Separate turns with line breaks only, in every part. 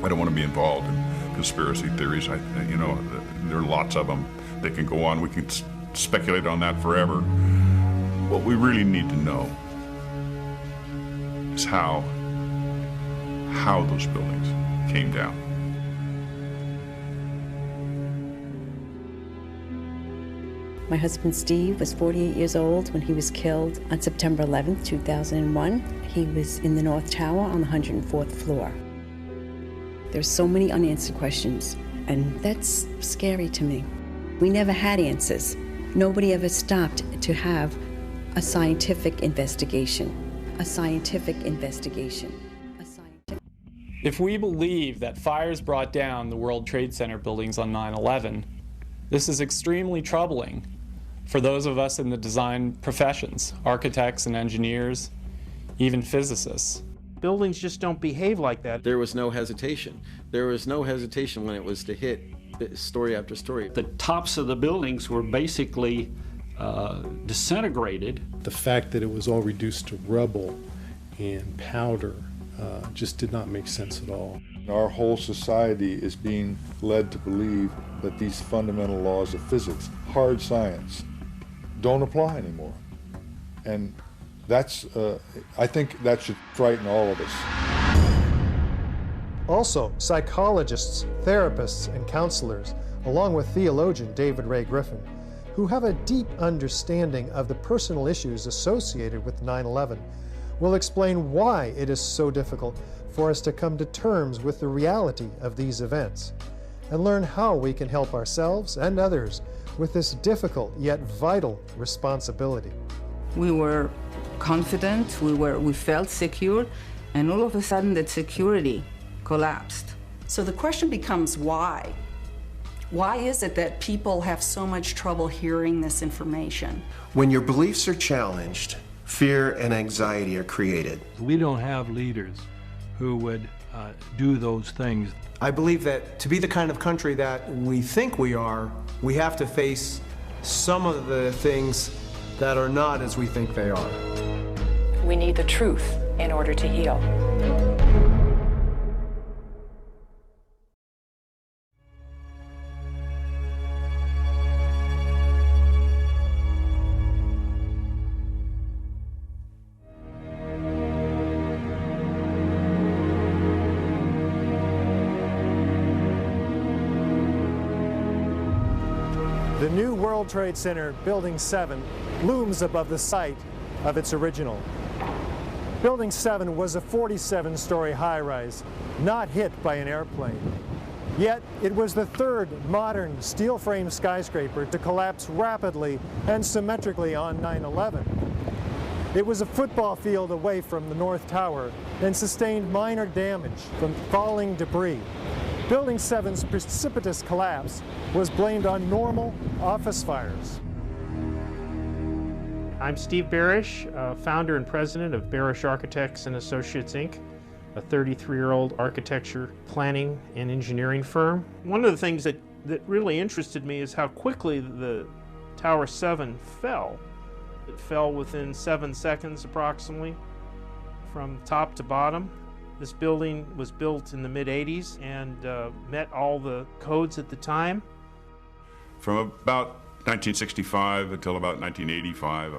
I don't want to be involved in conspiracy theories. There are lots of them. They can go on. We can speculate on that forever. What we really need to know is how those buildings came down.
My husband Steve was 48 years old when he was killed on September 11th, 2001. He was in the North Tower on the 104th floor. There's so many unanswered questions, and that's scary to me. We never had answers. Nobody ever stopped to have a scientific investigation.
If we believe that fires brought down the World Trade Center buildings on 9/11, this is extremely troubling for those of us in the design professions, architects and engineers, even physicists.
Buildings just don't behave like that.
There was no hesitation. There was no hesitation when it was to hit story after story.
The tops of the buildings were basically disintegrated.
The fact that it was all reduced to rubble and powder just did not make sense at all.
Our whole society is being led to believe that these fundamental laws of physics, hard science, don't apply anymore. And that's, I think that should frighten all of us.
Also, psychologists, therapists, and counselors, along with theologian David Ray Griffin, who have a deep understanding of the personal issues associated with 9/11, will explain why it is so difficult for us to come to terms with the reality of these events, and learn how we can help ourselves and others with this difficult yet vital responsibility.
We were confident, we felt secure, and all of a sudden that security collapsed.
So the question becomes why? Why is it that people have so much trouble hearing this information?
When your beliefs are challenged, fear and anxiety are created.
We don't have leaders who would do those things.
I believe that to be the kind of country that we think we are, we have to face some of the things that are not as we think they are.
We need the truth in order to heal.
The new World Trade Center, Building 7, looms above the site of its original. Building 7 was a 47-story high-rise, not hit by an airplane. Yet, it was the third modern steel-frame skyscraper to collapse rapidly and symmetrically on 9/11. It was a football field away from the North Tower and sustained minor damage from falling debris. Building 7's precipitous collapse was blamed on normal office fires.
I'm Steve Barish, founder and president of Barish Architects and Associates, Inc., a 33-year-old architecture planning and engineering firm. One of the things that really interested me is how quickly the Tower 7 fell. It fell within 7 seconds approximately from top to bottom. This building was built in the mid-'80s and met all the codes at the time.
From about 1965 until about 1985,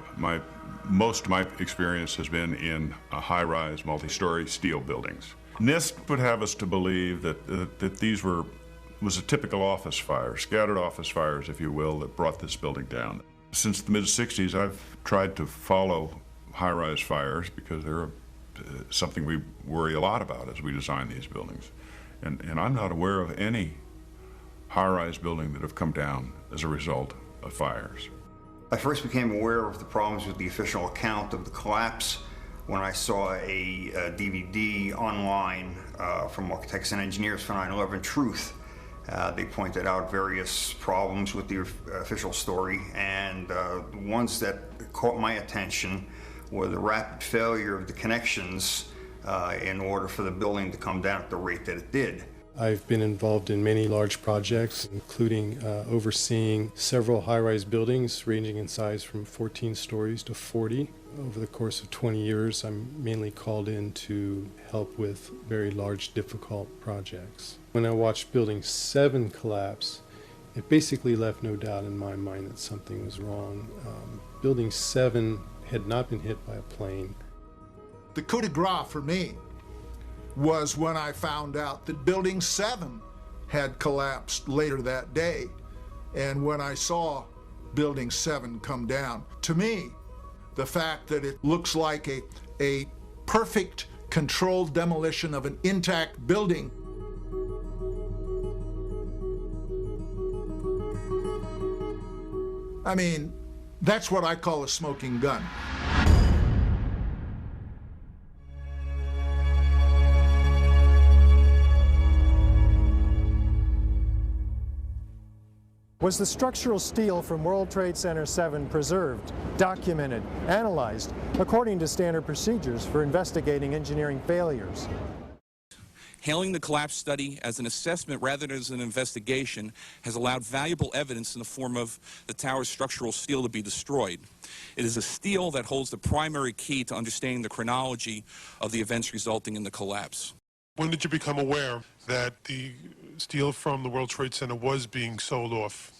most of my experience has been in high-rise, multi-story steel buildings. NIST would have us to believe that these was a typical office fire, scattered office fires, if you will, that brought this building down. Since the mid-'60s, I've tried to follow high-rise fires because they're something we worry a lot about as we design these buildings. And I'm not aware of any high-rise building that have come down as a result of fires.
I first became aware of the problems with the official account of the collapse when I saw a DVD online from Architects and Engineers for 9/11 Truth. They pointed out various problems with the official story, and the ones that caught my attention were the rapid failure of the connections in order for the building to come down at the rate that it did.
I've been involved in many large projects, including overseeing several high-rise buildings ranging in size from 14 stories to 40. Over the course of 20 years, I'm mainly called in to help with very large, difficult projects. When I watched Building 7 collapse, it basically left no doubt in my mind that something was wrong. Building 7 had not been hit by a plane.
The coup de grace for me was when I found out that Building 7 had collapsed later that day. And when I saw Building 7 come down, to me, the fact that it looks like a perfect controlled demolition of an intact building. I mean, that's what I call a smoking gun.
Was the structural steel from World Trade Center 7 preserved, documented, analyzed according to standard procedures for investigating engineering failures?
Hailing the collapse study as an assessment rather than as an investigation has allowed valuable evidence in the form of the tower's structural steel to be destroyed. It is a steel that holds the primary key to understanding the chronology of the events resulting in the collapse.
When did you become aware that the steel from the World Trade Center was being sold off?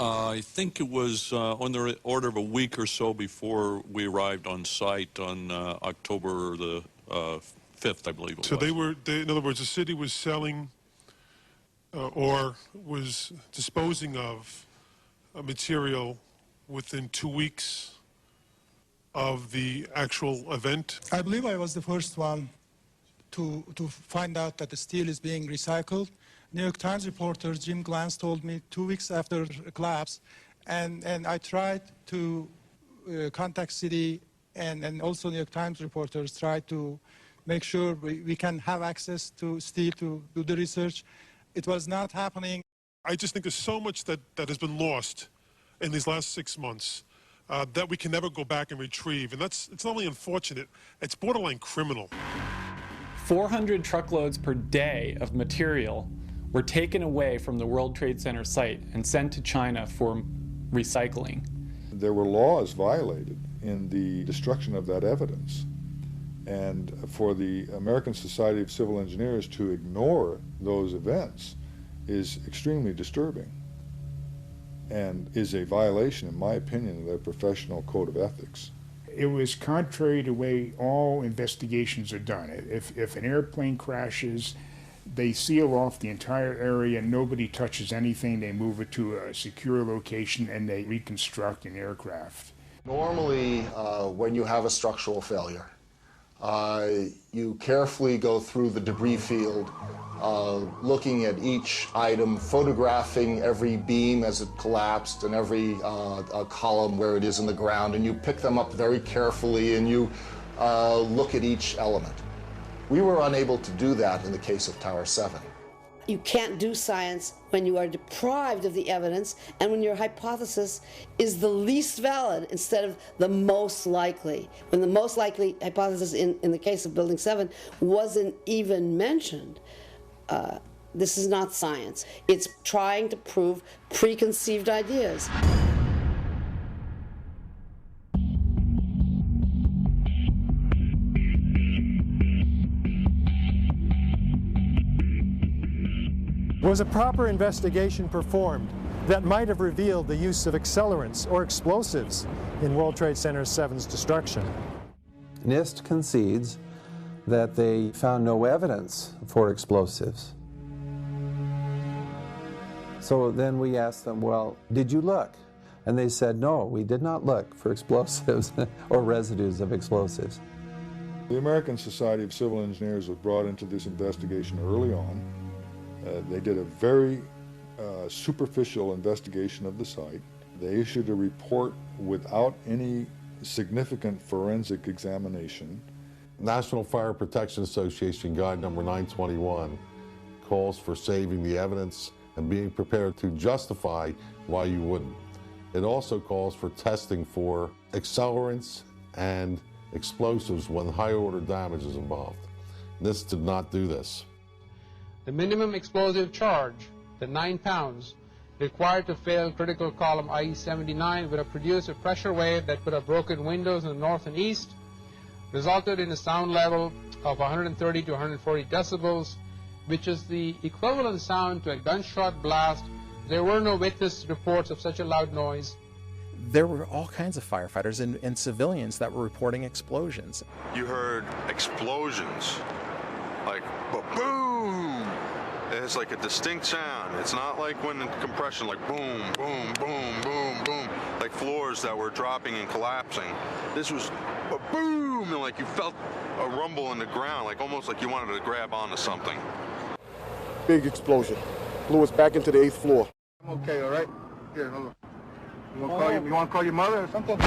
I think it was on the order of a week or so before we arrived on site on October the 5th, I believe it was.
So in other words, the city was selling or was disposing of material within 2 weeks of the actual event?
I believe I was the first one to find out that the steel is being recycled. New York Times reporter Jim Glantz told me 2 weeks after the collapse, and I tried to contact city, and also New York Times reporters tried to make sure we can have access to steel to do the research. It was not happening.
I just think there's so much that has been lost in these last 6 months that we can never go back and retrieve, and it's not only unfortunate, it's borderline criminal.
400 truckloads per day of material were taken away from the World Trade Center site and sent to China for recycling.
There were laws violated in the destruction of that evidence. And for the American Society of Civil Engineers to ignore those events is extremely disturbing and is a violation, in my opinion, of their professional code of ethics.
It was contrary to the way all investigations are done. If an airplane crashes, they seal off the entire area, nobody touches anything, they move it to a secure location, and they reconstruct an aircraft.
Normally, when you have a structural failure, you carefully go through the debris field, looking at each item, photographing every beam as it collapsed and every column where it is in the ground, and you pick them up very carefully and you look at each element. We were unable to do that in the case of Tower 7.
You can't do science when you are deprived of the evidence and when your hypothesis is the least valid instead of the most likely. When the most likely hypothesis in the case of Building 7 wasn't even mentioned. This is not science. It's trying to prove preconceived ideas.
Was a proper investigation performed that might have revealed the use of accelerants or explosives in World Trade Center 7's destruction?
NIST concedes that they found no evidence for explosives. So then we asked them, well, did you look? And they said, no, we did not look for explosives or residues of explosives.
The American Society of Civil Engineers was brought into this investigation early on. They did a very superficial investigation of the site. They issued a report without any significant forensic examination.
National Fire Protection Association Guide number 921 calls for saving the evidence and being prepared to justify why you wouldn't. It also calls for testing for accelerants and explosives when high-order damage is involved. NIST did not do this.
The minimum explosive charge, the 9 pounds,
required to fail critical column IE-79 would have produced a pressure wave that could have broken windows in the north and east, resulted in a sound level of 130 to 140 decibels, which is the equivalent sound to a gunshot blast. There were no witness reports of such a loud noise.
There were all kinds of firefighters and civilians that were reporting explosions.
You heard explosions, like boom. It's like a distinct sound. It's not like when in compression, like boom, boom, boom, boom, boom, like floors that were dropping and collapsing. This was a boom, and like you felt a rumble in the ground, like almost like you wanted to grab onto something.
Big explosion. Blew us back into the 8th floor. I'm okay, all right? Here, hold on. You want to call your mother or something?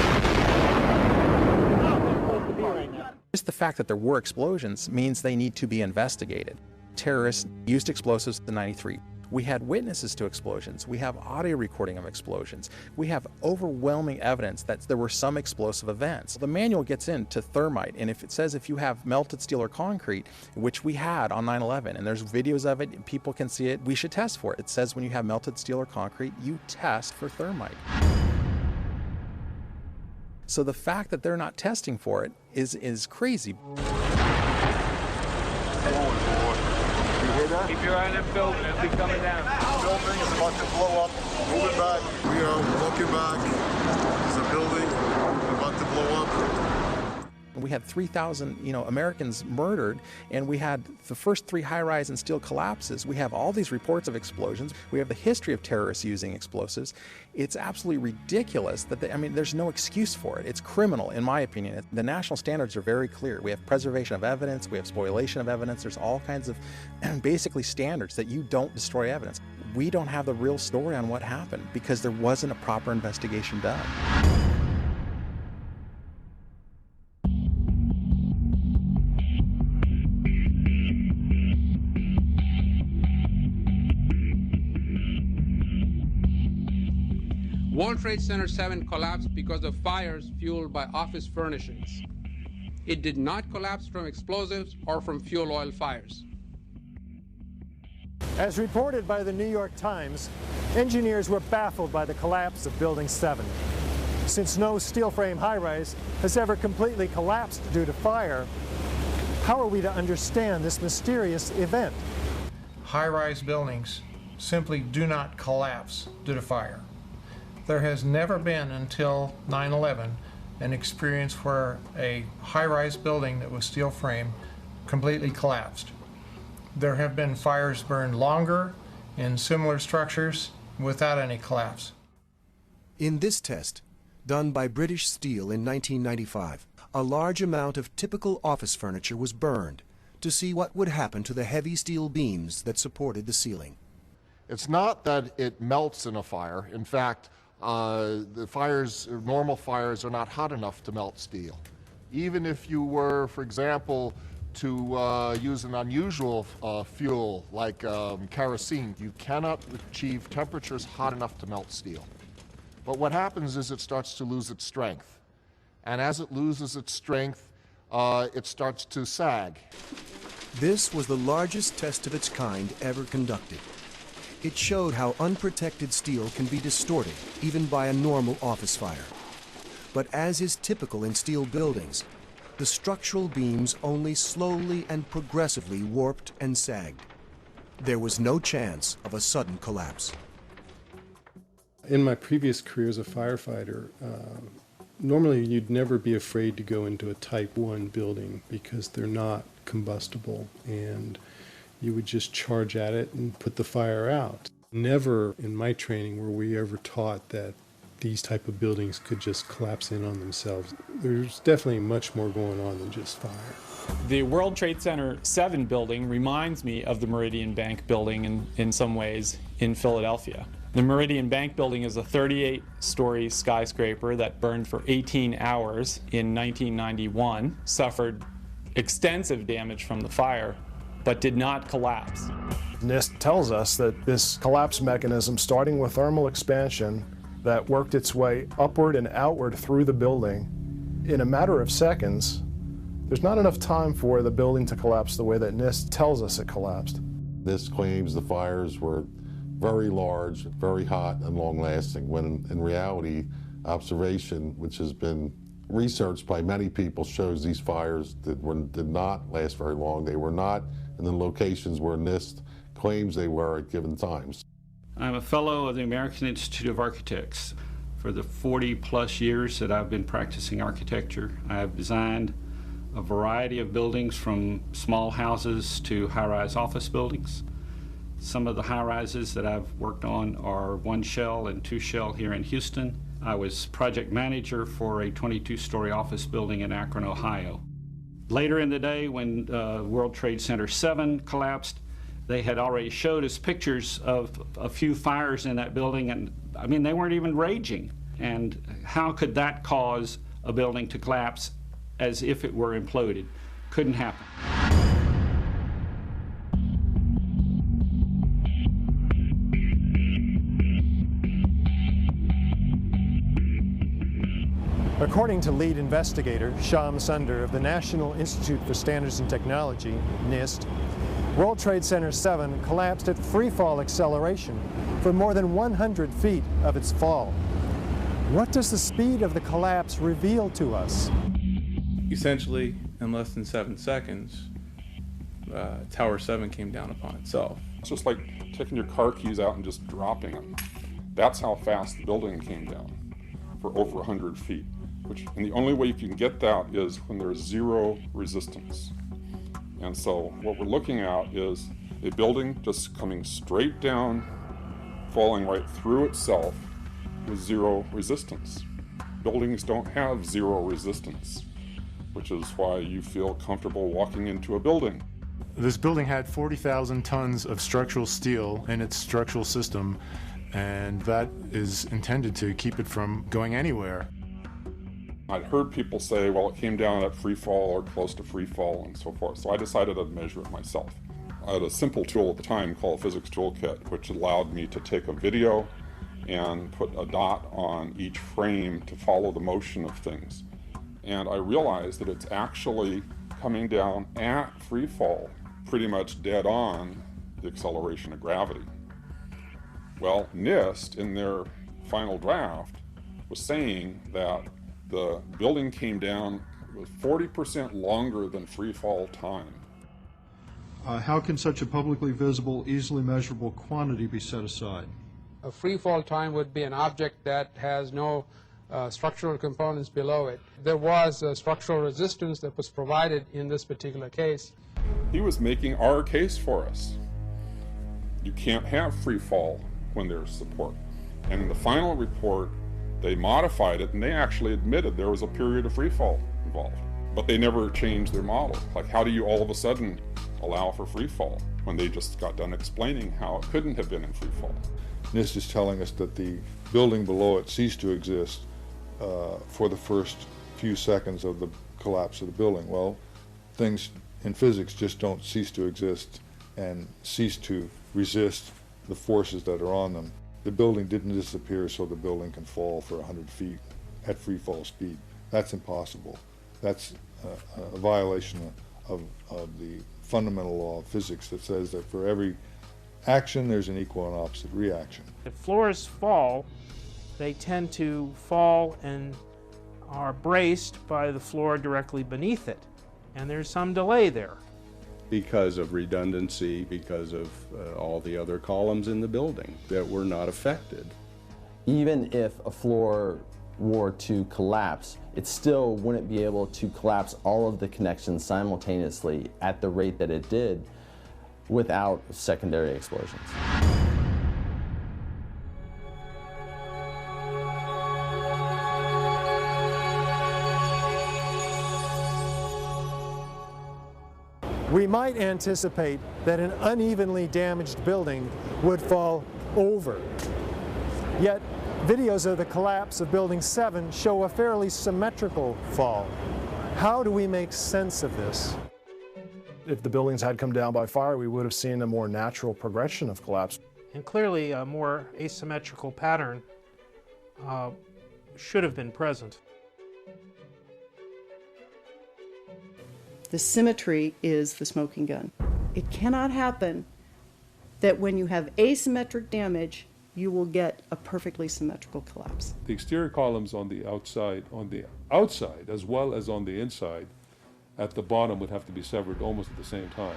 Just the fact that there were explosions means they need to be investigated. Terrorists used explosives in '93. We had witnesses to explosions. We have audio recording of explosions. We have overwhelming evidence that there were some explosive events. The manual gets into thermite, and if it says if you have melted steel or concrete, which we had on 9/11, and there's videos of it, and people can see it, we should test for it. It says when you have melted steel or concrete, you test for thermite. So the fact that they're not testing for it is crazy.
Keep your eye on that building. It'll be coming down. The building is about to blow up. Moving back. We are walking back. There's a building about to blow up.
We had 3,000, Americans murdered, and we had the first 3 high-rise and steel collapses. We have all these reports of explosions. We have the history of terrorists using explosives. It's absolutely ridiculous that there's no excuse for it. It's criminal, in my opinion. The national standards are very clear. We have preservation of evidence. We have spoliation of evidence. There's all kinds of basically standards that you don't destroy evidence. We don't have the real story on what happened because there wasn't a proper investigation done.
World Trade Center 7 collapsed because of fires fueled by office furnishings. It did not collapse from explosives or from fuel oil fires.
As reported by the New York Times, engineers were baffled by the collapse of Building 7. Since no steel frame high-rise has ever completely collapsed due to fire, how are we to understand this mysterious event?
High-rise buildings simply do not collapse due to fire. There has never been until 9/11 an experience where a high-rise building that was steel frame completely collapsed. There have been fires burned longer in similar structures without any collapse.
In this test, done by British Steel in 1995, a large amount of typical office furniture was burned to see what would happen to the heavy steel beams that supported the ceiling.
It's not that it melts in a fire. In fact, normal fires are not hot enough to melt steel. Even if you were, for example, to use an unusual fuel like kerosene, you cannot achieve temperatures hot enough to melt steel. But what happens is it starts to lose its strength. And as it loses its strength, it starts to sag.
This was the largest test of its kind ever conducted. It showed how unprotected steel can be distorted, even by a normal office fire. But as is typical in steel buildings, the structural beams only slowly and progressively warped and sagged. There was no chance of a sudden collapse.
In my previous career as a firefighter, normally you'd never be afraid to go into a Type 1 building because they're not combustible, and you would just charge at it and put the fire out. Never in my training were we ever taught that these type of buildings could just collapse in on themselves. There's definitely much more going on than just fire.
The World Trade Center 7 building reminds me of the Meridian Bank building in some ways in Philadelphia. The Meridian Bank building is a 38-story skyscraper that burned for 18 hours in 1991, suffered extensive damage from the fire, but did not collapse.
NIST tells us that this collapse mechanism, starting with thermal expansion, that worked its way upward and outward through the building, in a matter of seconds, there's not enough time for the building to collapse the way that NIST tells us it collapsed.
NIST claims the fires were very large, very hot, and long-lasting, when in reality, observation, which has been researched by many people, shows these fires did not last very long. They were not in the locations where NIST claims they were at given times.
I'm a fellow of the American Institute of Architects. For the 40-plus years that I've been practicing architecture, I have designed a variety of buildings from small houses to high-rise office buildings. Some of the high-rises that I've worked on are 1 shell and 2 shell here in Houston. I was project manager for a 22-story office building in Akron, Ohio. Later in the day, when World Trade Center 7 collapsed, they had already showed us pictures of a few fires in that building, and I mean, they weren't even raging. And how could that cause a building to collapse as if it were imploded? Couldn't happen.
According to lead investigator Shyam Sunder of the National Institute for Standards and Technology, NIST, World Trade Center 7 collapsed at free-fall acceleration for more than 100 feet of its fall. What does the speed of the collapse reveal to us?
Essentially, in less than 7 seconds, Tower 7 came down upon itself.
It's just like taking your car keys out and just dropping them. That's how fast the building came down, for over 100 feet. And the only way you can get that is when there's zero resistance. And so what we're looking at is a building just coming straight down, falling right through itself with zero resistance. Buildings don't have zero resistance, which is why you feel comfortable walking into a building.
This building had 40,000 tons of structural steel in its structural system, and that is intended to keep it from going anywhere.
I'd heard people say, well, it came down at free fall or close to free fall and so forth, so I decided I'd measure it myself. I had a simple tool at the time called a physics toolkit, which allowed me to take a video and put a dot on each frame to follow the motion of things. And I realized that it's actually coming down at free fall, pretty much dead on the acceleration of gravity. Well, NIST, in their final draft, was saying that the building came down with 40% longer than free fall time.
How can such a publicly visible, easily measurable quantity be set aside?
A free fall time would be an object that has no structural components below it. There was a structural resistance that was provided in this particular case.
He was making our case for us. You can't have free fall when there's support. And in the final report, they modified it, and they actually admitted there was a period of free fall involved. But they never changed their model. Like, how do you all of a sudden allow for free fall when they just got done explaining how it couldn't have been in free fall?
NIST is telling us that the building below it ceased to exist for the first few seconds of the collapse of the building. Well, things in physics just don't cease to exist and cease to resist the forces that are on them. The building didn't disappear so the building can fall for 100 feet at free fall speed. That's impossible. That's a violation of the fundamental law of physics that says that for every action there's an equal and opposite reaction.
If floors fall, they tend to fall and are braced by the floor directly beneath it, and there's some delay there.
Because of redundancy, because of all the other columns in the building that were not affected.
Even if a floor were to collapse, it still wouldn't be able to collapse all of the connections simultaneously at the rate that it did without secondary explosions.
We might anticipate that an unevenly damaged building would fall over. Yet, videos of the collapse of Building 7 show a fairly symmetrical fall. How do we make sense of this?
If the buildings had come down by fire, we would have seen a more natural progression of collapse.
And clearly a more asymmetrical pattern should have been present.
The symmetry is the smoking gun. It cannot happen
that when you have asymmetric damage, you will get a perfectly symmetrical collapse.
The exterior columns on the outside as well as on the inside at the bottom would have to be severed almost at the same time.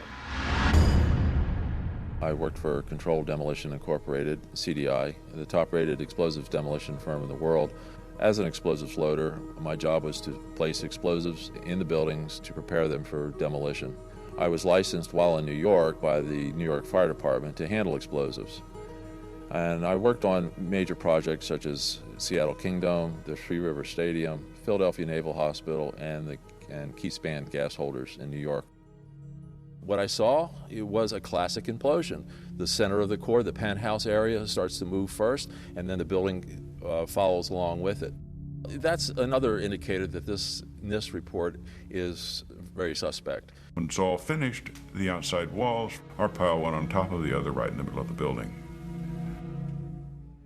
I worked for Controlled Demolition Incorporated, CDI, the top-rated explosives demolition firm in the world. As an explosives loader, my job was to place explosives in the buildings to prepare them for demolition. I was licensed while in New York by the New York Fire Department to handle explosives. And I worked on major projects such as Seattle Kingdome, the Three River Stadium, Philadelphia Naval Hospital, and Key Span gas holders in New York. What I saw, it was a classic implosion. The center of the core, the penthouse area, starts to move first, and then the building follows along with it. That's another indicator that this NIST report is very suspect.
When it's all finished, the outside walls are piled one on top of the other right in the middle of the building.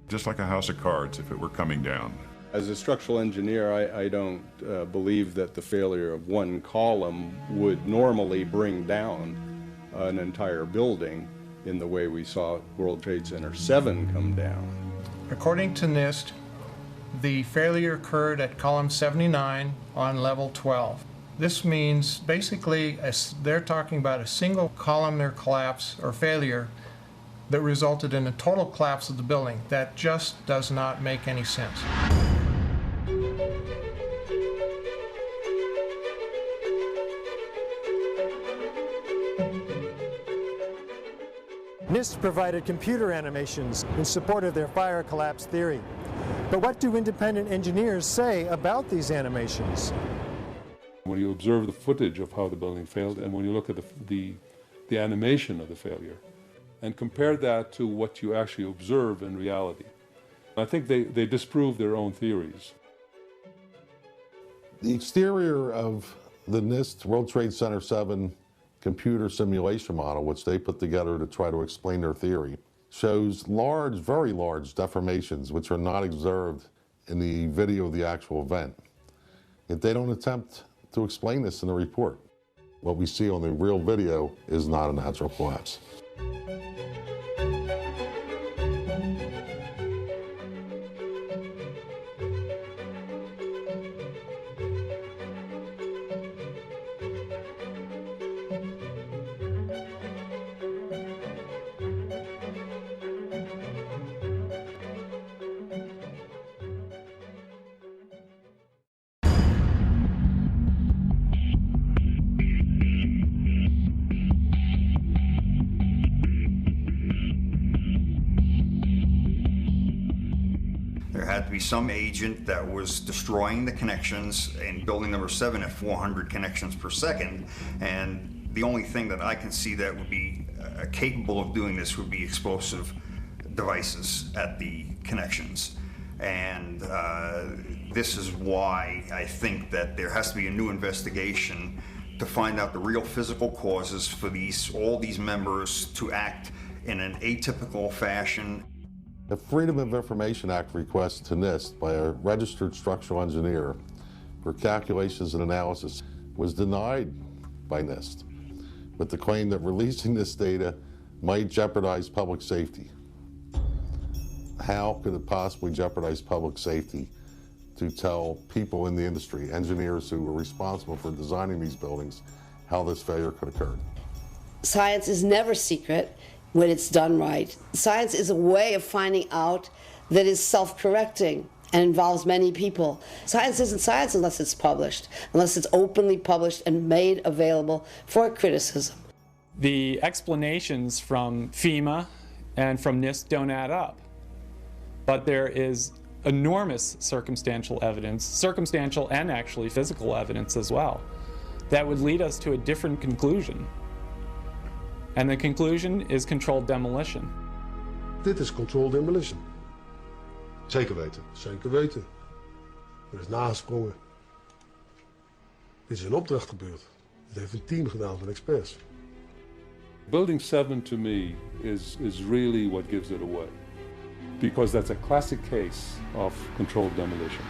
Just like a house of cards if it were coming down.
As a structural engineer, I don't believe that the failure of one column would normally bring down an entire building in the way we saw World Trade Center 7 come down.
According to NIST, the failure occurred at column 79 on level 12. This means basically they're talking about a single columnar collapse or failure that resulted in a total collapse of the building. That just does not make any sense.
NIST provided computer animations in support of their fire collapse theory. But what do independent engineers say about these animations?
When you observe the footage of how the building failed and when you look at the animation of the failure and compare that to what you actually observe in reality, I think they disprove their own theories.
The exterior of the NIST World Trade Center 7 computer simulation model, which they put together to try to explain their theory, shows large, very large deformations which are not observed in the video of the actual event. Yet they don't attempt to explain this in the report. What we see on the real video is not a natural collapse.
There had to be some agent that was destroying the connections in building number 7 at 400 connections per second, and the only thing that I can see that would be capable of doing this would be explosive devices at the connections. And this is why I think that there has to be a new investigation to find out the real physical causes for all these members to act in an atypical fashion.
The Freedom of Information Act request to NIST by a registered structural engineer for calculations and analysis was denied by NIST with the claim that releasing this data might jeopardize public safety. How could it possibly jeopardize public safety to tell people in the industry, engineers who were responsible for designing these buildings, how this failure could occur?
Science is never secret when it's done right. Science is a way of finding out that is self-correcting and involves many people. Science isn't science unless it's published, unless it's openly published and made available for criticism.
The explanations from FEMA and from NIST don't add up. But there is enormous circumstantial evidence, circumstantial and actually physical evidence as well, that would lead us to a different conclusion. And the conclusion is controlled demolition.
Dit is controlled demolition. Zeker weten. Zeker weten. Er is nagesprongen. Dit is in opdracht gebeurd. Dit heeft een team gedaan van experts.
Building 7 to me is really what gives it away, because that's a classic case of controlled demolition.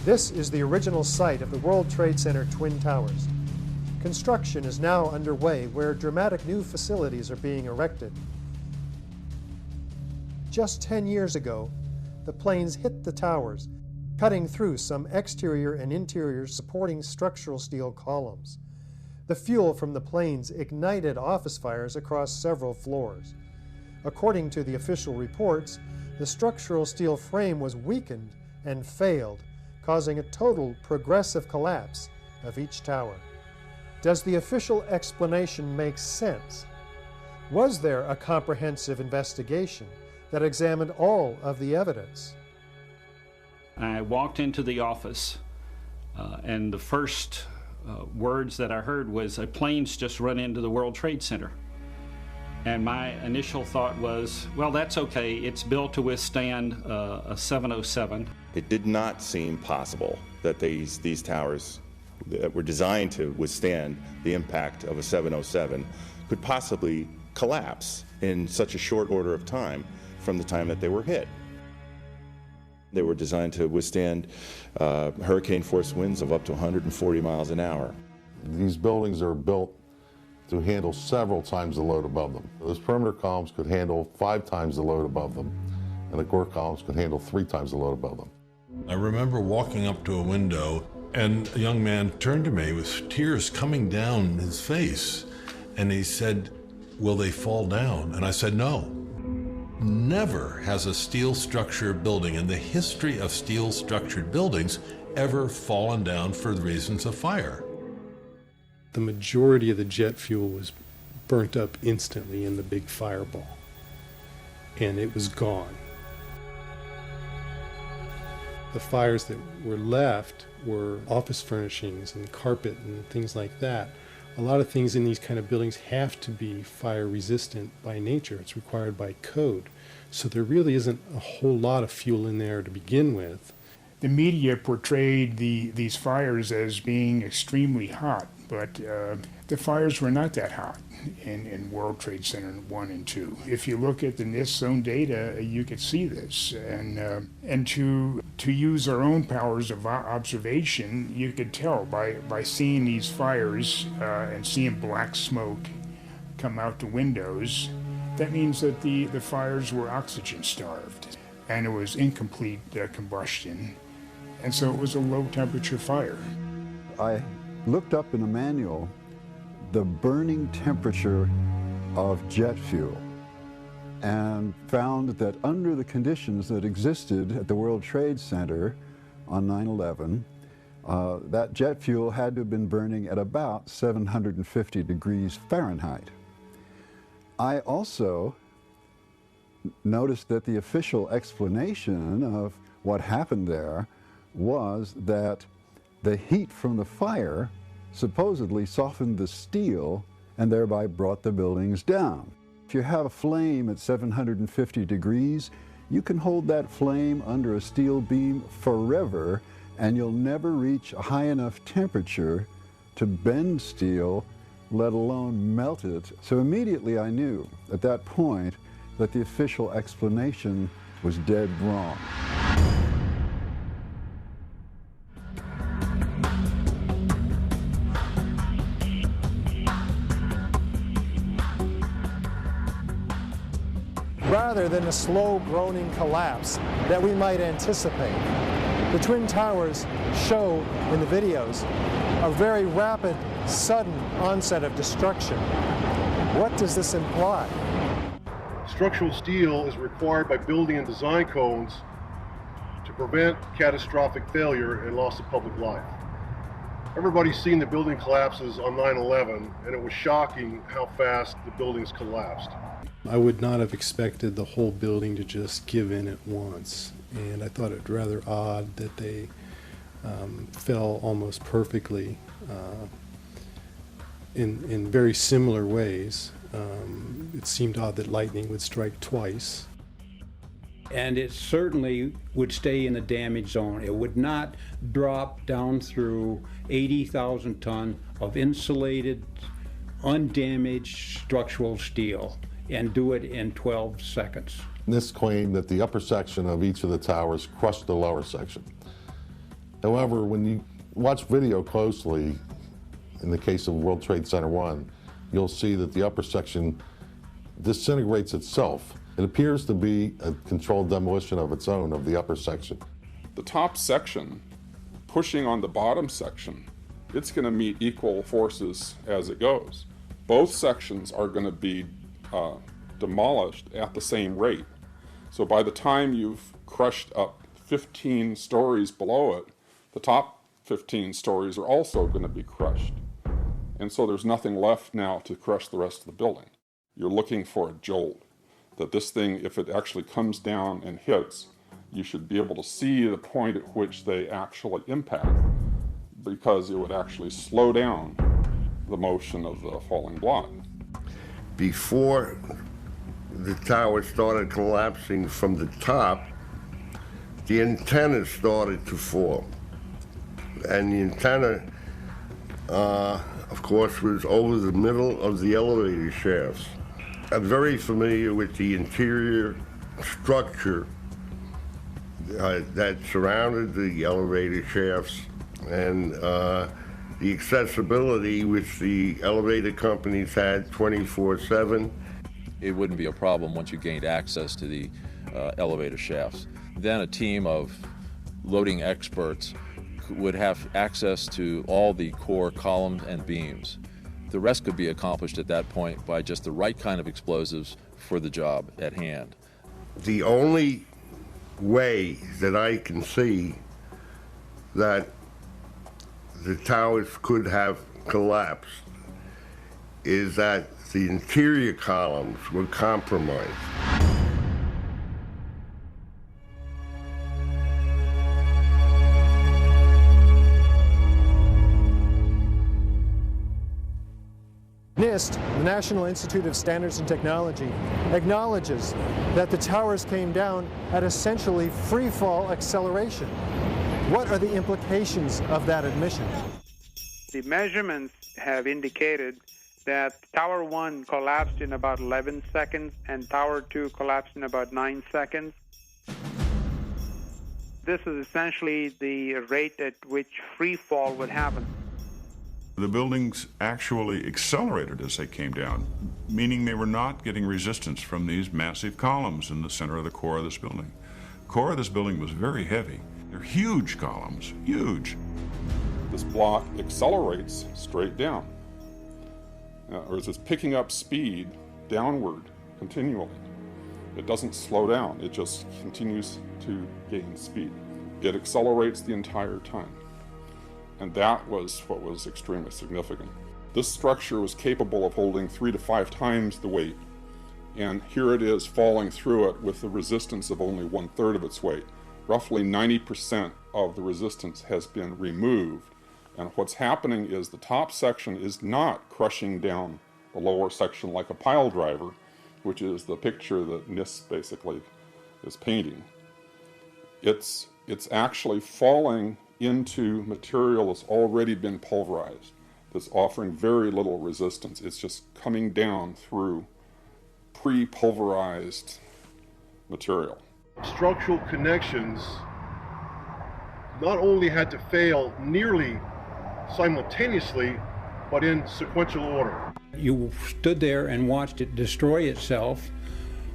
This is the original site of the World Trade Center Twin Towers. Construction is now underway where dramatic new facilities are being erected. Just 10 years ago, the planes hit the towers, cutting through some exterior and interior supporting structural steel columns. The fuel from the planes ignited office fires across several floors. According to the official reports, the structural steel frame was weakened and failed, causing a total progressive collapse of each tower. Does the official explanation make sense? Was there a comprehensive investigation that examined all of the evidence?
I walked into the office and the first words that I heard was, "A plane's just run into the World Trade Center." And my initial thought was, well, that's okay. It's built to withstand a 707.
It did not seem possible that these towers that were designed to withstand the impact of a 707 could possibly collapse in such a short order of time from the time that they were hit. They were designed to withstand hurricane force winds of up to 140 miles an hour.
These buildings are built to handle several times the load above them. Those perimeter columns could handle 5 times the load above them, and the core columns could handle 3 times the load above them.
I remember walking up to a window, and a young man turned to me with tears coming down his face, and he said, "Will they fall down?" And I said, "No." Never has a steel structure building in the history of steel structured buildings ever fallen down for the reasons of fire.
The majority of the jet fuel was burnt up instantly in the big fireball, and it was gone. The fires that were left were office furnishings and carpet and things like that. A lot of things in these kind of buildings have to be fire resistant by nature. It's required by code. So there really isn't a whole lot of fuel in there to begin with.
The media portrayed these fires as being extremely hot, but the fires were not that hot in World Trade Center 1 and 2. If you look at the NIST zone data, you could see this. And to use our own powers of observation, you could tell by seeing these fires and seeing black smoke come out the windows. That means that the fires were oxygen starved, and it was incomplete combustion. And so it was a low temperature fire.
I looked up in a manual the burning temperature of jet fuel and found that under the conditions that existed at the World Trade Center on 9/11, that jet fuel had to have been burning at about 750 degrees Fahrenheit. I also noticed that the official explanation of what happened there was that the heat from the fire supposedly softened the steel and thereby brought the buildings down. If you have a flame at 750 degrees, you can hold that flame under a steel beam forever, and you'll never reach a high enough temperature to bend steel, let alone melt it. So immediately I knew at that point that the official explanation was dead wrong.
Rather than a slow groaning collapse that we might anticipate, the Twin Towers show in the videos a very rapid, sudden onset of destruction. What does this imply?
Structural steel is required by building and design codes to prevent catastrophic failure and loss of public life. Everybody's seen the building collapses on 9/11, and it was shocking how fast the buildings collapsed.
I would not have expected the whole building to just give in at once, and I thought it rather odd that they fell almost perfectly in very similar ways. It seemed odd that lightning would strike twice.
And it certainly would stay in the damage zone. It would not drop down through 80,000 ton of insulated, undamaged structural steel and do it in 12 seconds.
NIST claimed that the upper section of each of the towers crushed the lower section. However, when you watch video closely, in the case of World Trade Center 1, you'll see that the upper section disintegrates itself. It appears to be a controlled demolition of its own of the upper section.
The top section pushing on the bottom section, it's going to meet equal forces as it goes. Both sections are going to be demolished at the same rate. So by the time you've crushed up 15 stories below it, the top 15 stories are also going to be crushed. And so there's nothing left now to crush the rest of the building. You're looking for a jolt, that this thing, if it actually comes down and hits, you should be able to see the point at which they actually impact, because it would actually slow down the motion of the falling block.
Before the tower started collapsing from the top, the antenna started to fall. And the antenna, of course, was over the middle of the elevator shafts. I'm very familiar with the interior structure that surrounded the elevator shafts and the accessibility which the elevator companies had 24/7.
It wouldn't be a problem once you gained access to the elevator shafts. Then a team of loading experts would have access to all the core columns and beams. The rest could be accomplished at that point by just the right kind of explosives for the job at hand.
The only way that I can see that the towers could have collapsed is that the interior columns were compromised.
NIST, the National Institute of Standards and Technology, acknowledges that the towers came down at essentially free-fall acceleration. What are the implications of that admission?
The measurements have indicated that Tower 1 collapsed in about 11 seconds and Tower 2 collapsed in about 9 seconds. This is essentially the rate at which free fall would happen.
The buildings actually accelerated as they came down, meaning they were not getting resistance from these massive columns in the center of the core of this building. The core of this building was very heavy. They're huge columns, huge.
This block accelerates straight down, or is picking up speed downward continually. It doesn't slow down, it just continues to gain speed. It accelerates the entire time. And that was what was extremely significant. This structure was capable of holding 3 to 5 times the weight, and here it is falling through it with the resistance of only 1/3 of its weight. Roughly 90% of the resistance has been removed, and what's happening is the top section is not crushing down the lower section like a pile driver, which is the picture that NIST basically is painting. It's actually falling into material that's already been pulverized, that's offering very little resistance. It's just coming down through pre-pulverized material.
Structural connections not only had to fail nearly simultaneously, but in sequential order.
You stood there and watched it destroy itself,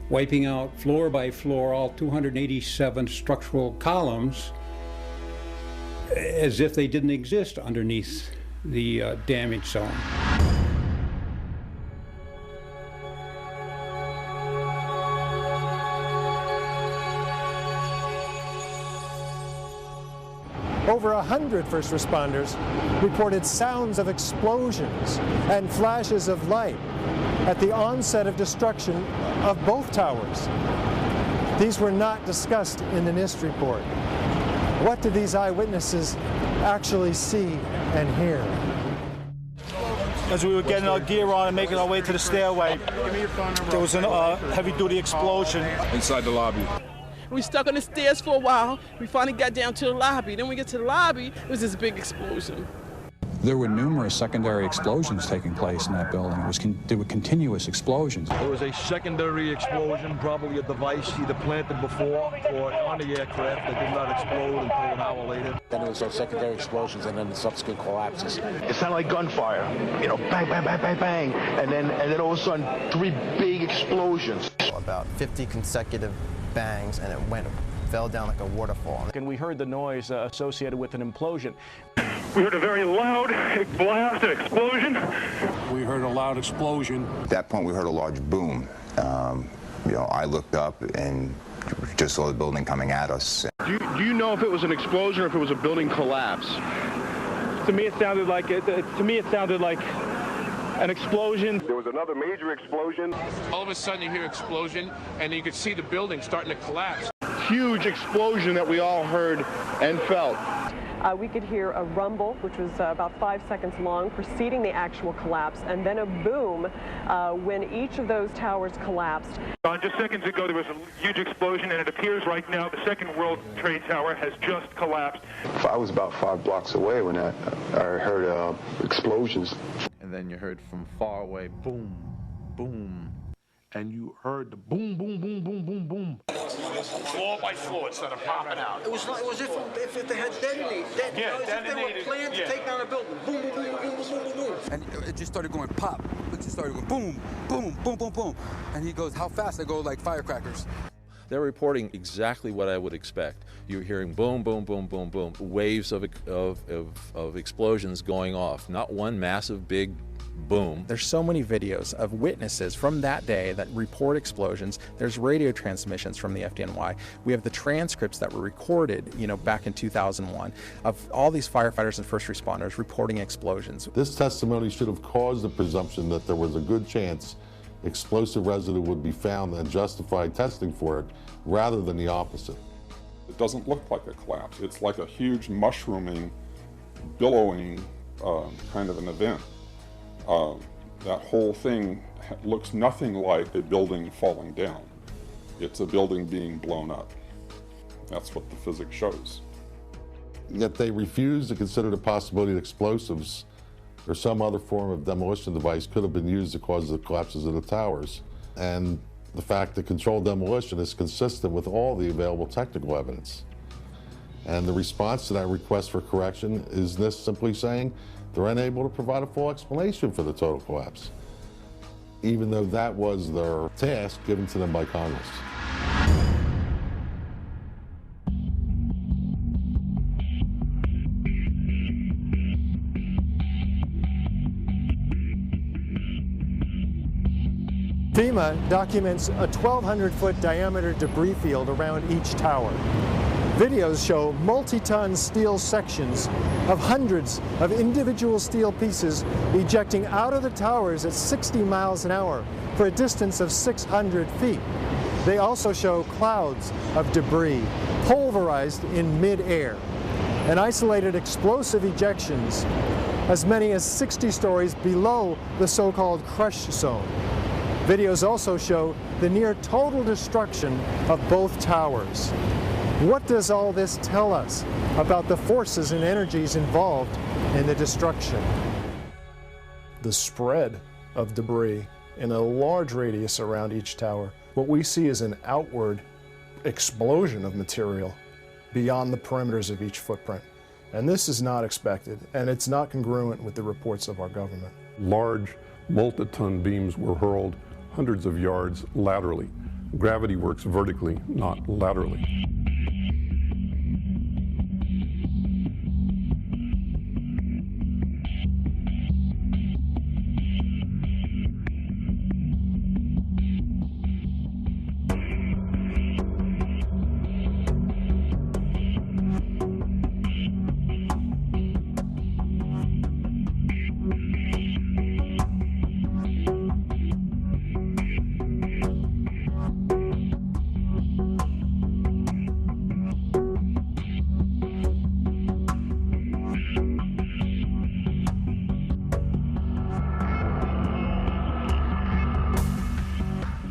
wiping out floor by floor all 287 structural columns, as if they didn't exist underneath the damage zone.
Over 100 first responders reported sounds of explosions and flashes of light at the onset of destruction of both towers. These were not discussed in the NIST report. What did these eyewitnesses actually see and hear?
As we were getting our gear on and making our way to the stairway, there was a heavy-duty explosion
inside the lobby. We stuck on the stairs for a while. We finally got down to the lobby. Then we get to the lobby, it was this big explosion.
There were numerous secondary explosions taking place in that building. There were continuous explosions.
There was a secondary explosion, probably a device either planted before or on the aircraft that did not explode until an hour later.
Then there was those secondary explosions and then the subsequent collapses.
It sounded like gunfire, you know, bang, bang, bang, bang, bang, and then all of a sudden 3 big explosions.
About 50 consecutive bangs, and it fell down like a waterfall.
And we heard the noise associated with an implosion.
We heard a very loud blast, an explosion.
We heard a loud explosion.
At that point, we heard a large boom. You know, I looked up and just saw the building coming at us.
Do you know if it was an explosion or if it was a building collapse?
To me, it sounded like an explosion.
There was another major explosion.
All of a sudden, you hear explosion, and you could see the building starting to collapse.
Huge explosion that we all heard and felt.
We could hear a rumble, which was about 5 seconds long, preceding the actual collapse, and then a boom when each of those towers collapsed.
Just seconds ago, there was a huge explosion, and it appears right now the second World Trade Tower has just collapsed.
I was about 5 blocks away when I heard explosions.
And then you heard from far away, boom, boom. And you heard the boom, boom, boom, boom, boom, boom.
Floor by floor, instead of popping out.
It was if they had detonated. If they were planned to take down a building. Boom, boom, boom, boom, boom, boom, boom.
And it just started going pop. It just started going boom, boom, boom, boom, boom. And he goes, how fast? They go like firecrackers.
They're reporting exactly what I would expect. You're hearing boom, boom, boom, boom, boom, waves of explosions going off. Not one massive big boom.
There's so many videos of witnesses from that day that report explosions. There's radio transmissions from the FDNY. We have the transcripts that were recorded, back in 2001 of all these firefighters and first responders reporting explosions.
This testimony should have caused the presumption that there was a good chance explosive residue would be found and justified testing for it, rather than the opposite.
It doesn't look like a collapse. It's like a huge mushrooming, billowing kind of an event. That whole thing looks nothing like a building falling down. It's a building being blown up. That's what the physics shows.
Yet they refuse to consider the possibility that explosives or some other form of demolition device could have been used to cause the collapses of the towers. And the fact that controlled demolition is consistent with all the available technical evidence. And the response to that request for correction is this simply saying they're unable to provide a full explanation for the total collapse, even though that was their task given to them by Congress.
FEMA documents a 1,200-foot diameter debris field around each tower. Videos show multi-ton steel sections of hundreds of individual steel pieces ejecting out of the towers at 60 miles an hour for a distance of 600 feet. They also show clouds of debris pulverized in mid-air and isolated explosive ejections as many as 60 stories below the so-called crush zone. Videos also show the near total destruction of both towers. What does all this tell us about the forces and energies involved in the destruction?
The spread of debris in a large radius around each tower. What we see is an outward explosion of material beyond the perimeters of each footprint. And this is not expected, and it's not congruent with the reports of our government.
Large multi-ton beams were hurled hundreds of yards laterally. Gravity works vertically, not laterally.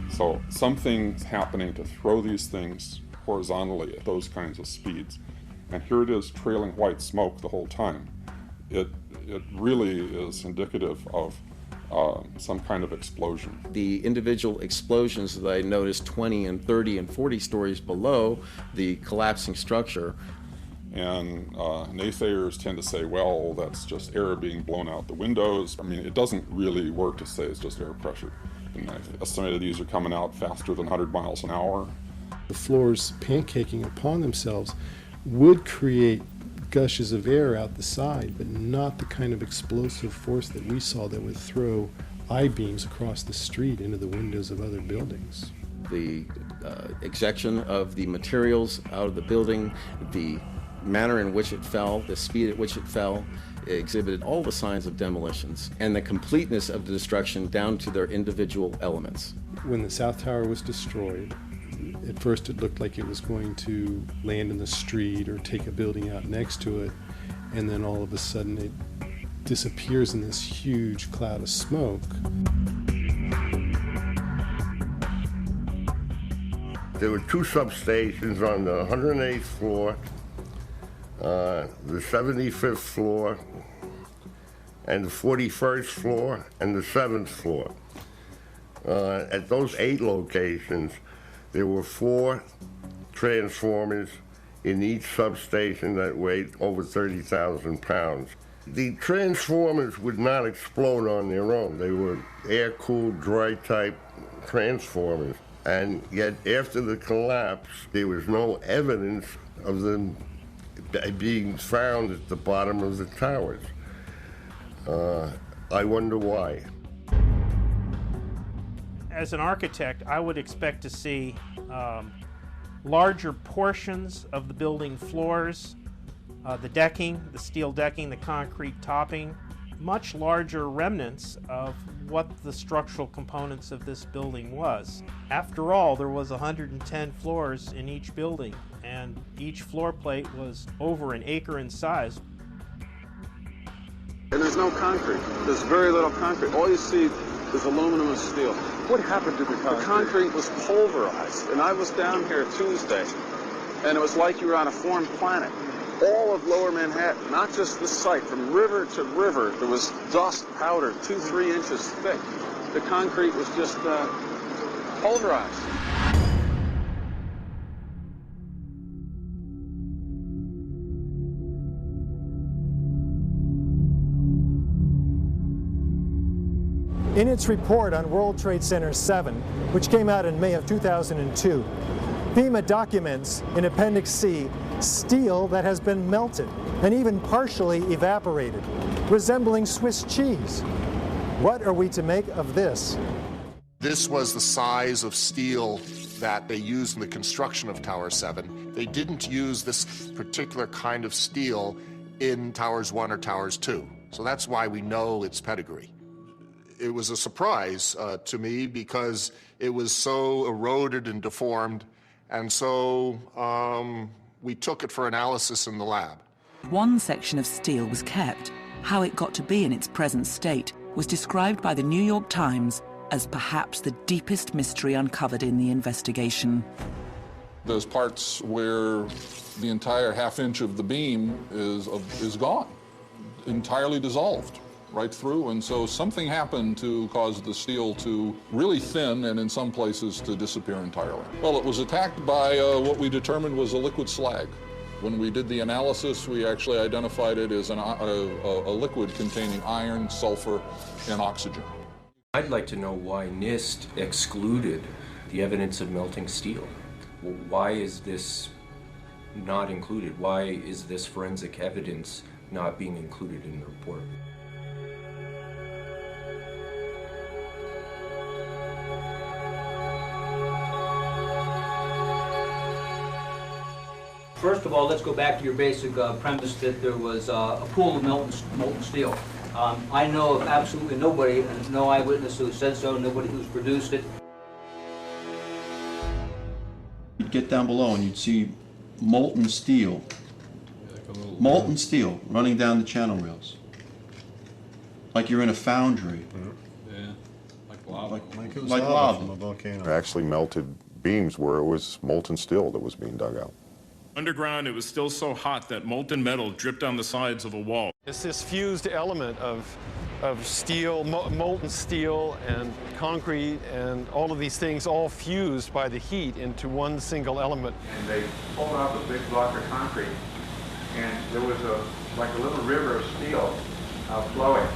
So something's happening to throw these things horizontally at those kinds of speeds. And here it is trailing white smoke the whole time. it really is indicative of some kind of explosion.
The individual explosions that I noticed 20 and 30 and 40 stories below the collapsing structure.
And naysayers tend to say, well, that's just air being blown out the windows. I mean, it doesn't really work to say it's just air pressure. And I estimated these are coming out faster than 100 miles an hour.
The floors pancaking upon themselves would create gushes of air out the side, but not the kind of explosive force that we saw that would throw I-beams across the street into the windows of other buildings.
The ejection of the materials out of the building, the manner in which it fell, the speed at which it fell, exhibited all the signs of demolitions and the completeness of the destruction down to their individual elements.
When the South Tower was destroyed, at first it looked like it was going to land in the street or take a building out next to it, and then all of a sudden it disappears in this huge cloud of smoke.
There were two substations on the 108th floor, the 75th floor, and the 41st floor, and the 7th floor. At those 8 locations, there were 4 transformers in each substation that weighed over 30,000 pounds. The transformers would not explode on their own. They were air-cooled, dry-type transformers. And yet, after the collapse, there was no evidence of them being found at the bottom of the towers. I wonder why.
As an architect, I would expect to see larger portions of the building floors, the decking, the steel decking, the concrete topping, much larger remnants of what the structural components of this building was. After all, there was 110 floors in each building, and each floor plate was over an acre in size.
And there's no concrete. There's very little concrete. All you see is aluminum and steel.
What happened to the concrete?
The concrete was pulverized, and I was down here Tuesday, and it was like you were on a foreign planet. All of Lower Manhattan, not just this site, from river to river, there was dust powder 2-3 inches thick. The concrete was just pulverized.
In its report on World Trade Center 7, which came out in May of 2002, FEMA documents in Appendix C steel that has been melted and even partially evaporated, resembling Swiss cheese. What are we to make of this?
This was the size of steel that they used in the construction of Tower 7. They didn't use this particular kind of steel in Towers 1 or Towers 2. So that's why we know its pedigree. It was a surprise to me because it was so eroded and deformed, and so we took it for analysis in the lab.
One section of steel was kept. How it got to be in its present state was described by the New York Times as perhaps the deepest mystery uncovered in the investigation.
There's parts where the entire half-inch of the beam is gone, entirely dissolved right through, and so something happened to cause the steel to really thin and in some places to disappear entirely. Well, it was attacked by what we determined was a liquid slag. When we did the analysis, we actually identified it as a liquid containing iron, sulfur, and oxygen.
I'd like to know why NIST excluded the evidence of melting steel. Why is this not included? Why is this forensic evidence not being included in the report?
First of all, let's go back to your basic premise that there was a pool of molten steel. I know of absolutely nobody, no eyewitness who said so, nobody who's produced it.
You'd get down below and you'd see molten steel running down the channel rails. Like you're in a foundry.
Yeah, like lava.
Like lava
from a volcano.
Actually melted beams where it was molten steel that was being dug out.
Underground, it was still so hot that molten metal dripped down the sides of a wall.
It's this fused element of steel, molten steel and concrete and all of these things all fused by the heat into one single element.
And they pulled off a big block of concrete, and there was like a little river of steel flowing.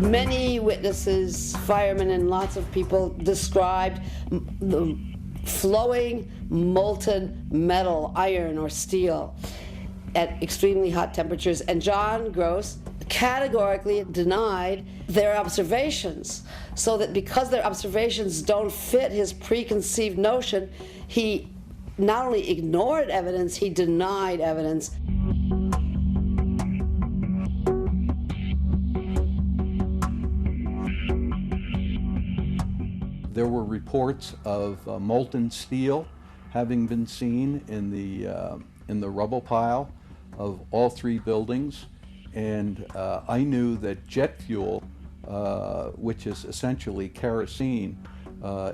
Many witnesses, firemen and lots of people described the flowing molten metal, iron or steel at extremely hot temperatures, and John Gross categorically denied their observations, so that because their observations don't fit his preconceived notion, he not only ignored evidence, he denied evidence.
There were reports of molten steel having been seen in the rubble pile of all three buildings, and I knew that jet fuel, which is essentially kerosene,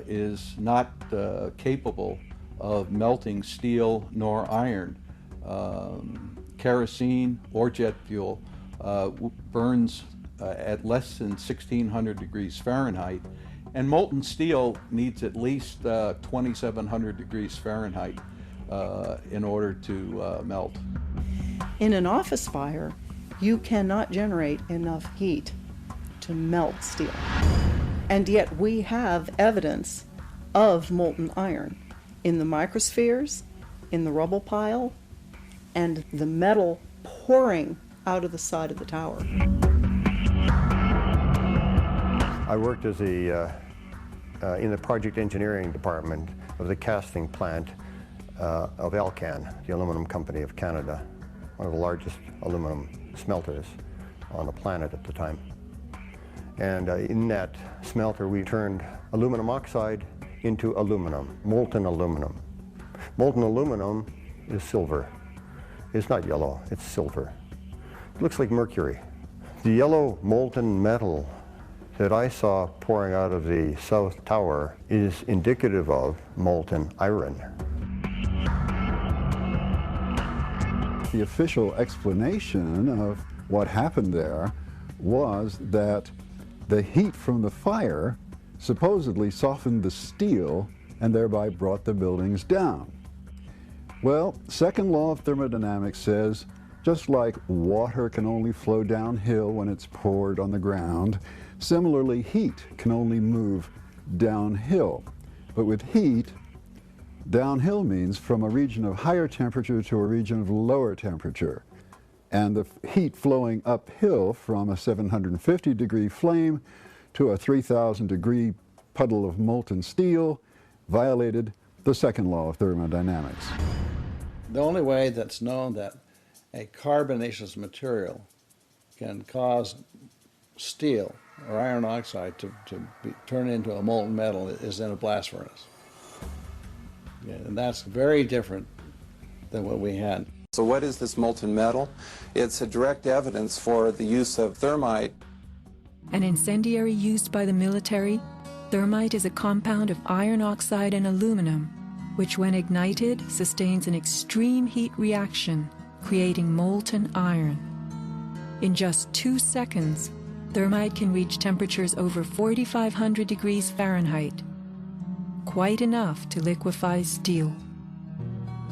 is not capable of melting steel nor iron. Kerosene or jet fuel burns at less than 1600 degrees Fahrenheit, and molten steel needs at least 2700 degrees Fahrenheit in order to melt.
In an office fire, you cannot generate enough heat to melt steel. And yet we have evidence of molten iron in the microspheres, in the rubble pile, and the metal pouring out of the side of the tower.
I worked as in the project engineering department of the casting plant of Alcan, the aluminum company of Canada, one of the largest aluminum smelters on the planet at the time. And in that smelter, we turned aluminum oxide into aluminum, molten aluminum. Molten aluminum is silver. It's not yellow, it's silver. It looks like mercury. The yellow molten metal that I saw pouring out of the South Tower is indicative of molten iron.
The official explanation of what happened there was that the heat from the fire supposedly softened the steel and thereby brought the buildings down. Well, second law of thermodynamics says, just like water can only flow downhill when it's poured on the ground, similarly heat can only move downhill. But with heat, downhill means from a region of higher temperature to a region of lower temperature. And the heat flowing uphill from a 750-degree flame to a 3,000-degree puddle of molten steel violated the second law of thermodynamics.
The only way that's known that a carbonaceous material can cause steel or iron oxide to turn into a molten metal is in a blast furnace. Yeah, and that's very different than what we had.
So what is this molten metal? It's a direct evidence for the use of thermite.
An incendiary used by the military, thermite is a compound of iron oxide and aluminum, which when ignited sustains an extreme heat reaction, creating molten iron. In just 2 seconds, thermite can reach temperatures over 4,500 degrees Fahrenheit, quite enough to liquefy steel.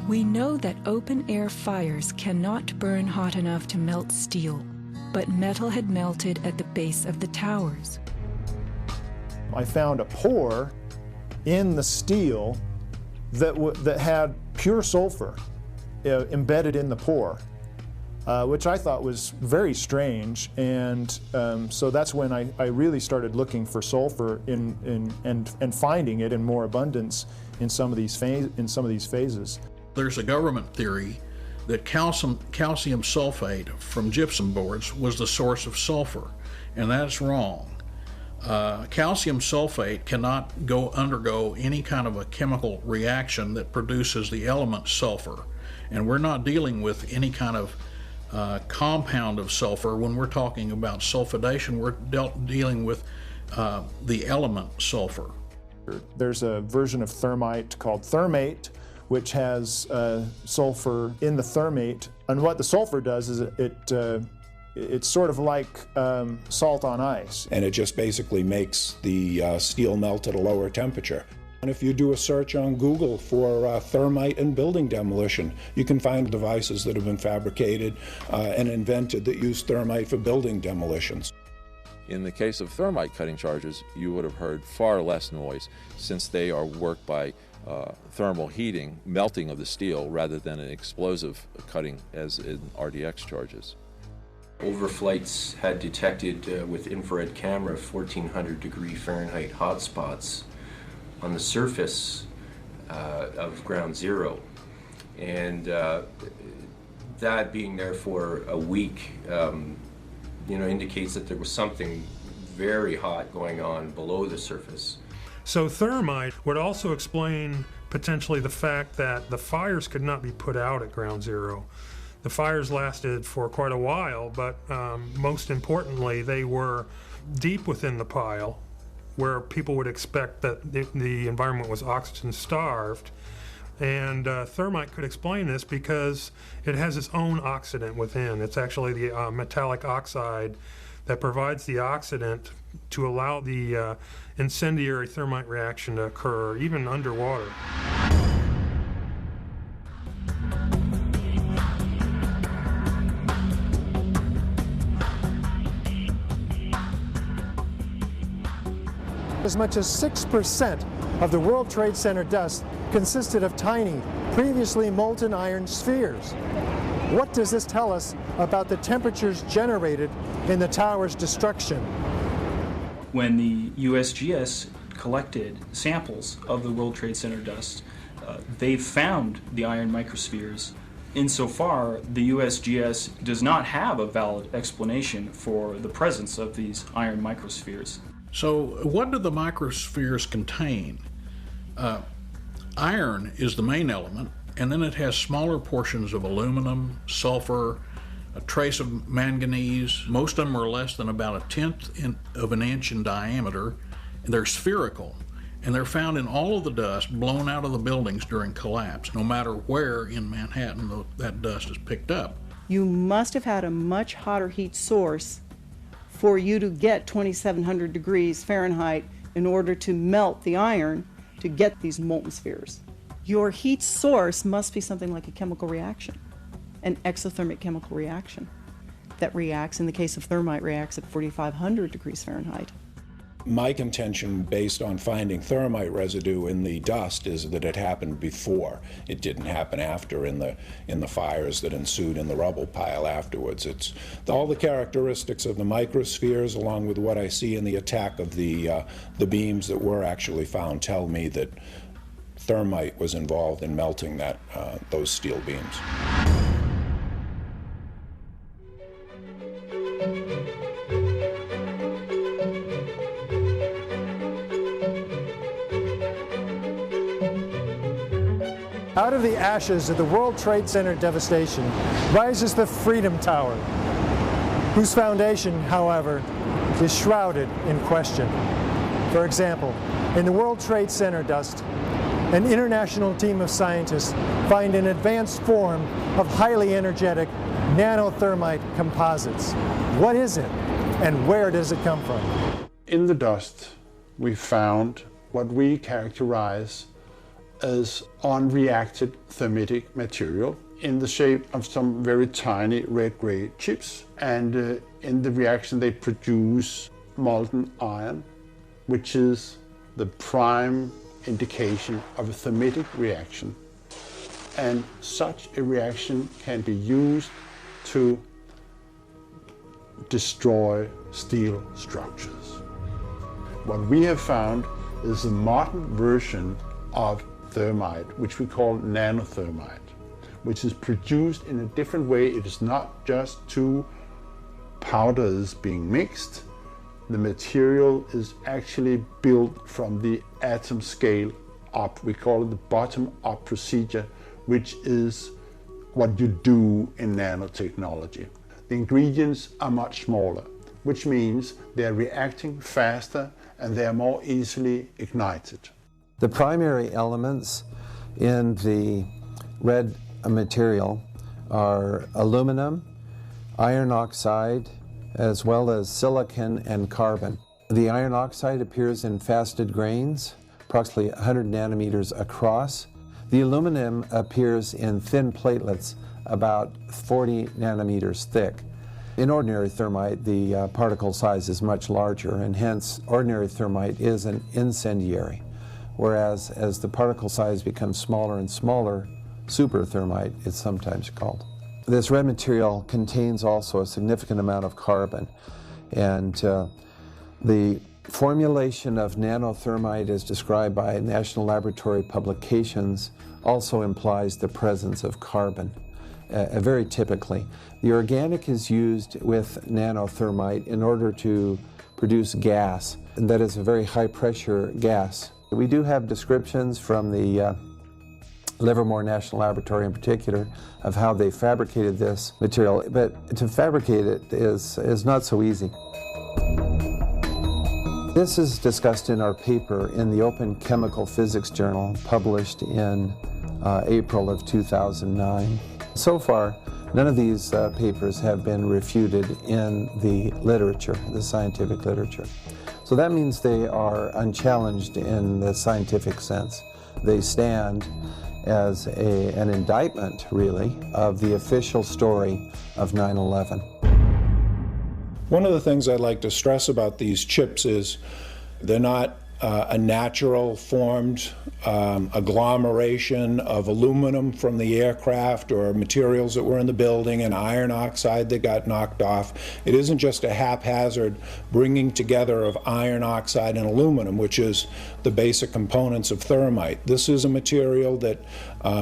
We know that open-air fires cannot burn hot enough to melt steel, but metal had melted at the base of the towers.
I found a pore in the steel that had pure sulfur embedded in the pore, which I thought was very strange, and so that's when I really started looking for sulfur and finding it in more abundance in some of these phases.
There's a government theory that calcium sulfate from gypsum boards was the source of sulfur, and that's wrong. Calcium sulfate cannot undergo any kind of a chemical reaction that produces the element sulfur, And we're not dealing with any kind of compound of sulfur. When we're talking about sulfidation, we're dealing with the element sulfur.
There's a version of thermite called thermate, which has sulfur in the thermate. And what the sulfur does is it's sort of like salt on ice.
And it just basically makes the steel melt at a lower temperature. And if you do a search on Google for thermite and building demolition, you can find devices that have been fabricated and invented that use thermite for building demolitions.
In the case of thermite cutting charges, you would have heard far less noise since they are worked by thermal heating, melting of the steel, rather than an explosive cutting as in RDX charges.
Overflights had detected with infrared camera 1400 degree Fahrenheit hotspots on the surface of ground zero. And that being there for a week indicates that there was something very hot going on below the surface.
So thermite would also explain potentially the fact that the fires could not be put out at ground zero. The fires lasted for quite a while, but most importantly, they were deep within the pile, where people would expect that the environment was oxygen starved. And thermite could explain this because it has its own oxidant within. It's actually the metallic oxide that provides the oxidant to allow the incendiary thermite reaction to occur, even underwater.
As much as 6% of the World Trade Center dust consisted of tiny, previously molten iron spheres. What does this tell us about the temperatures generated in the tower's destruction?
When the USGS collected samples of the World Trade Center dust, they found the iron microspheres. Insofar, the USGS does not have a valid explanation for the presence of these iron microspheres.
So what do the microspheres contain? Iron is the main element, and then it has smaller portions of aluminum, sulfur, a trace of manganese. Most of them are less than about 1/10 of an inch in diameter, and they're spherical. And they're found in all of the dust blown out of the buildings during collapse, no matter where in Manhattan that dust is picked up.
You must have had a much hotter heat source for you to get 2,700 degrees Fahrenheit in order to melt the iron to get these molten spheres. Your heat source must be something like a chemical reaction, an exothermic chemical reaction that reacts, in the case of thermite, reacts at 4,500 degrees Fahrenheit.
My contention, based on finding thermite residue in the dust, is that it happened before. It didn't happen after in the fires that ensued in the rubble pile afterwards. It's all the characteristics of the microspheres, along with what I see in the attack of the beams that were actually found, tell me that thermite was involved in melting those steel beams.
Out of the ashes of the World Trade Center devastation rises the Freedom Tower, whose foundation, however, is shrouded in question. For example, in the World Trade Center dust, an international team of scientists find an advanced form of highly energetic nanothermite composites. What is it, and where does it come from?
In the dust, we found what we characterize as unreacted thermitic material in the shape of some very tiny red-gray chips. And in the reaction, they produce molten iron, which is the prime indication of a thermitic reaction. And such a reaction can be used to destroy steel structures. What we have found is a modern version of thermite, which we call nanothermite, which is produced in a different way. It is not just two powders being mixed. The material is actually built from the atom scale up. We call it the bottom-up procedure, which is
what you do in nanotechnology. The ingredients are much smaller, which means they're reacting faster and they're more easily ignited.
The primary elements in the red material are aluminum, iron oxide, as well as silicon and carbon. The iron oxide appears in faceted grains, approximately 100 nanometers across. The aluminum appears in thin platelets, about 40 nanometers thick. In ordinary thermite, the particle size is much larger, and hence ordinary thermite is an incendiary, whereas as the particle size becomes smaller and smaller, super thermite is sometimes called. This red material contains also a significant amount of carbon, and the formulation of nanothermite as described by National Laboratory publications also implies the presence of carbon, very typically. The organic is used with nanothermite in order to produce gas, and that is a very high pressure gas. We do have descriptions from the Livermore National Laboratory in particular of how they fabricated this material, but to fabricate it is not so easy. This is discussed in our paper in the Open Chemical Physics Journal, published in April of 2009. So far, none of these papers have been refuted in the literature, the scientific literature. So that means they are unchallenged in the scientific sense. They stand as an indictment, really, of the official story of 9/11.
One of the things I'd like to stress about these chips is they're not a natural formed agglomeration of aluminum from the aircraft or materials that were in the building and iron oxide that got knocked off. It isn't just a haphazard bringing together of iron oxide and aluminum, which is the basic components of thermite. This is a material that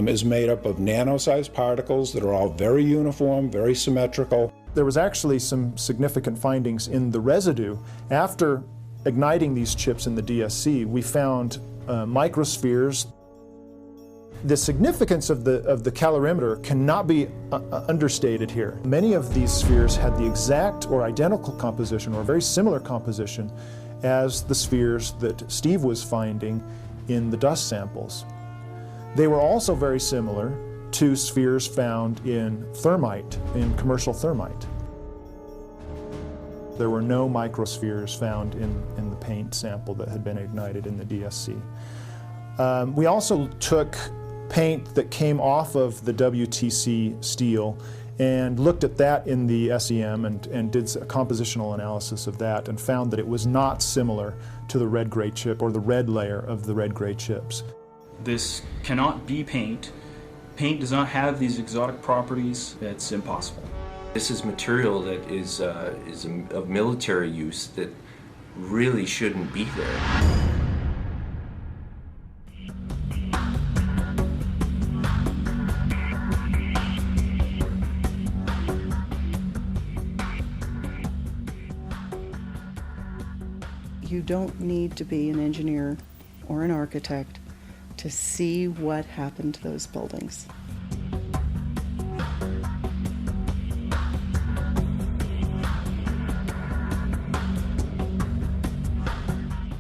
is made up of nano-sized particles that are all very uniform, very symmetrical.
There was actually some significant findings in the residue. After igniting these chips in the DSC, we found microspheres. The significance of the calorimeter cannot be understated here. Many of these spheres had the exact or identical composition or very similar composition as the spheres that Steve was finding in the dust samples. They were also very similar to spheres found in thermite, in commercial thermite. There were no microspheres found in the paint sample that had been ignited in the DSC. We also took paint that came off of the WTC steel and looked at that in the SEM and did a compositional analysis of that and found that it was not similar to the red-gray chip or the red layer of the red-gray chips.
This cannot be paint. Paint does not have these exotic properties. It's impossible.
This is material that is of military use that really shouldn't be there.
You don't need to be an engineer or an architect to see what happened to those buildings.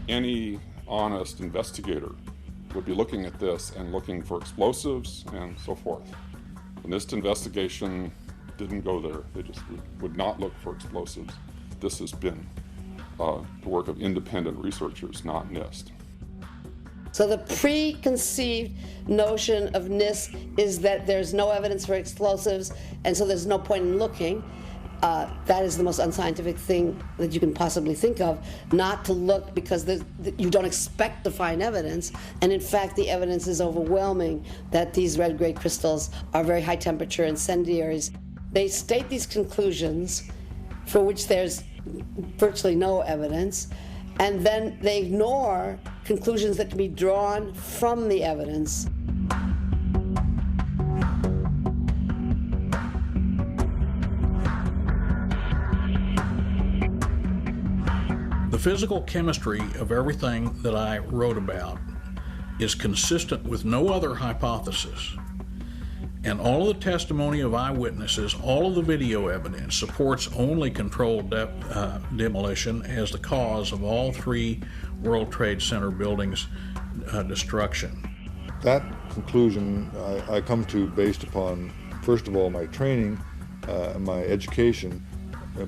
Any honest investigator would be looking at this and looking for explosives and so forth. The NIST investigation didn't go there. They just would not look for explosives. This has been the work of independent researchers, not NIST.
So the preconceived notion of NIST is that there's no evidence for explosives, and so there's no point in looking. That is the most unscientific thing that you can possibly think of, not to look because you don't expect to find evidence, and in fact the evidence is overwhelming that these red-gray crystals are very high temperature incendiaries. They state these conclusions for which there's virtually no evidence, and then they ignore conclusions that can be drawn from the evidence.
The physical chemistry of everything that I wrote about is consistent with no other hypothesis. And all of the testimony of eyewitnesses, all of the video evidence supports only controlled demolition as the cause of all 3 World Trade Center buildings' destruction.
That conclusion I come to based upon, first of all, my training, my education,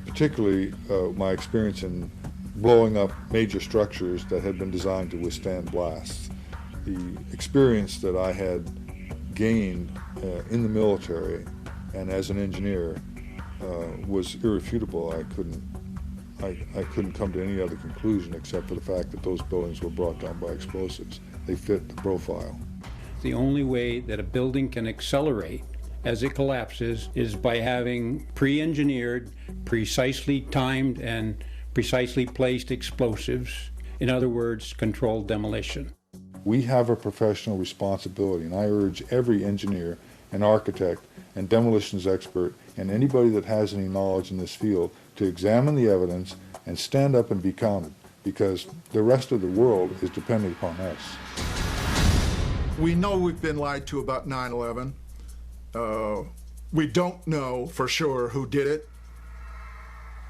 particularly my experience in blowing up major structures that had been designed to withstand blasts. The experience that I had gained in the military and as an engineer was irrefutable. I couldn't come to any other conclusion except for the fact that those buildings were brought down by explosives. They fit the profile.
The only way that a building can accelerate as it collapses is by having pre-engineered, precisely timed, and precisely placed explosives. In other words, controlled demolition.
We have a professional responsibility, and I urge every engineer and architect and demolitions expert and anybody that has any knowledge in this field to examine the evidence and stand up and be counted, because the rest of the world is depending upon us.
We know we've been lied to about 9/11. We don't know for sure who did it.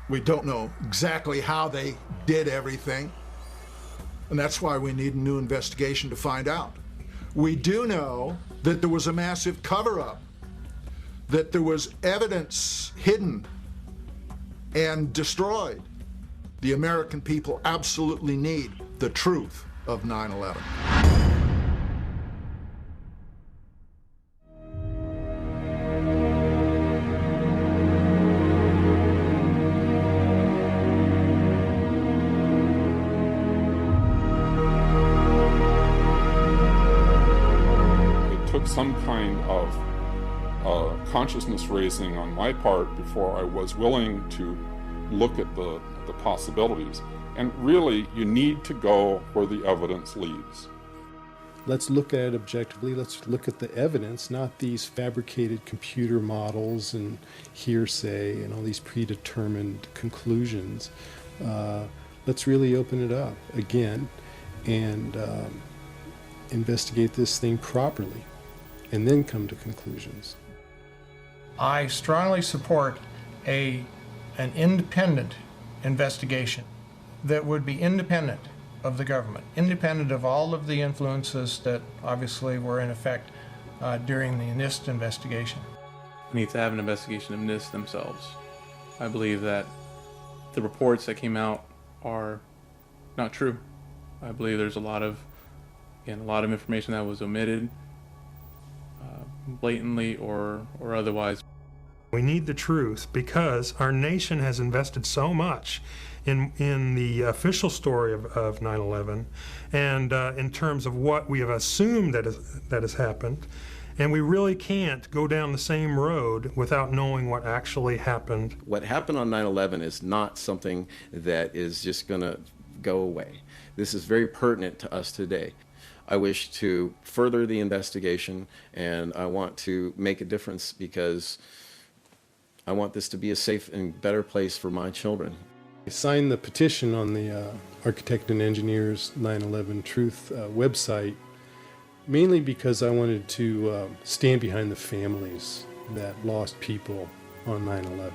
We don't know exactly how they did everything. And that's why we need a new investigation to find out. We do know that there was a massive cover-up, that there was evidence hidden and destroyed. The American people absolutely need the truth of 9/11.
Some kind of consciousness raising on my part before I was willing to look at the possibilities. And really, you need to go where the evidence leads.
Let's look at it objectively. Let's look at the evidence, not these fabricated computer models and hearsay and all these predetermined conclusions. Let's really open it up again and investigate this thing properly, and then come to conclusions.
I strongly support an independent investigation that would be independent of the government, independent of all of the influences that obviously were in effect during the NIST investigation.
We need to have an investigation of NIST themselves. I believe that the reports that came out are not true. I believe there's a lot of information that was omitted, blatantly or otherwise.
We need the truth because our nation has invested so much in the official story of 9/11 and in terms of what we have assumed that has happened, and we really can't go down the same road without knowing what actually happened.
What happened on 9/11 is not something that is just going to go away. This is very pertinent to us today. I wish to further the investigation, and I want to make a difference because I want this to be a safe and better place for my children.
I signed the petition on the Architect and Engineers 9/11 Truth website mainly because I wanted to stand behind the families that lost people on 9/11.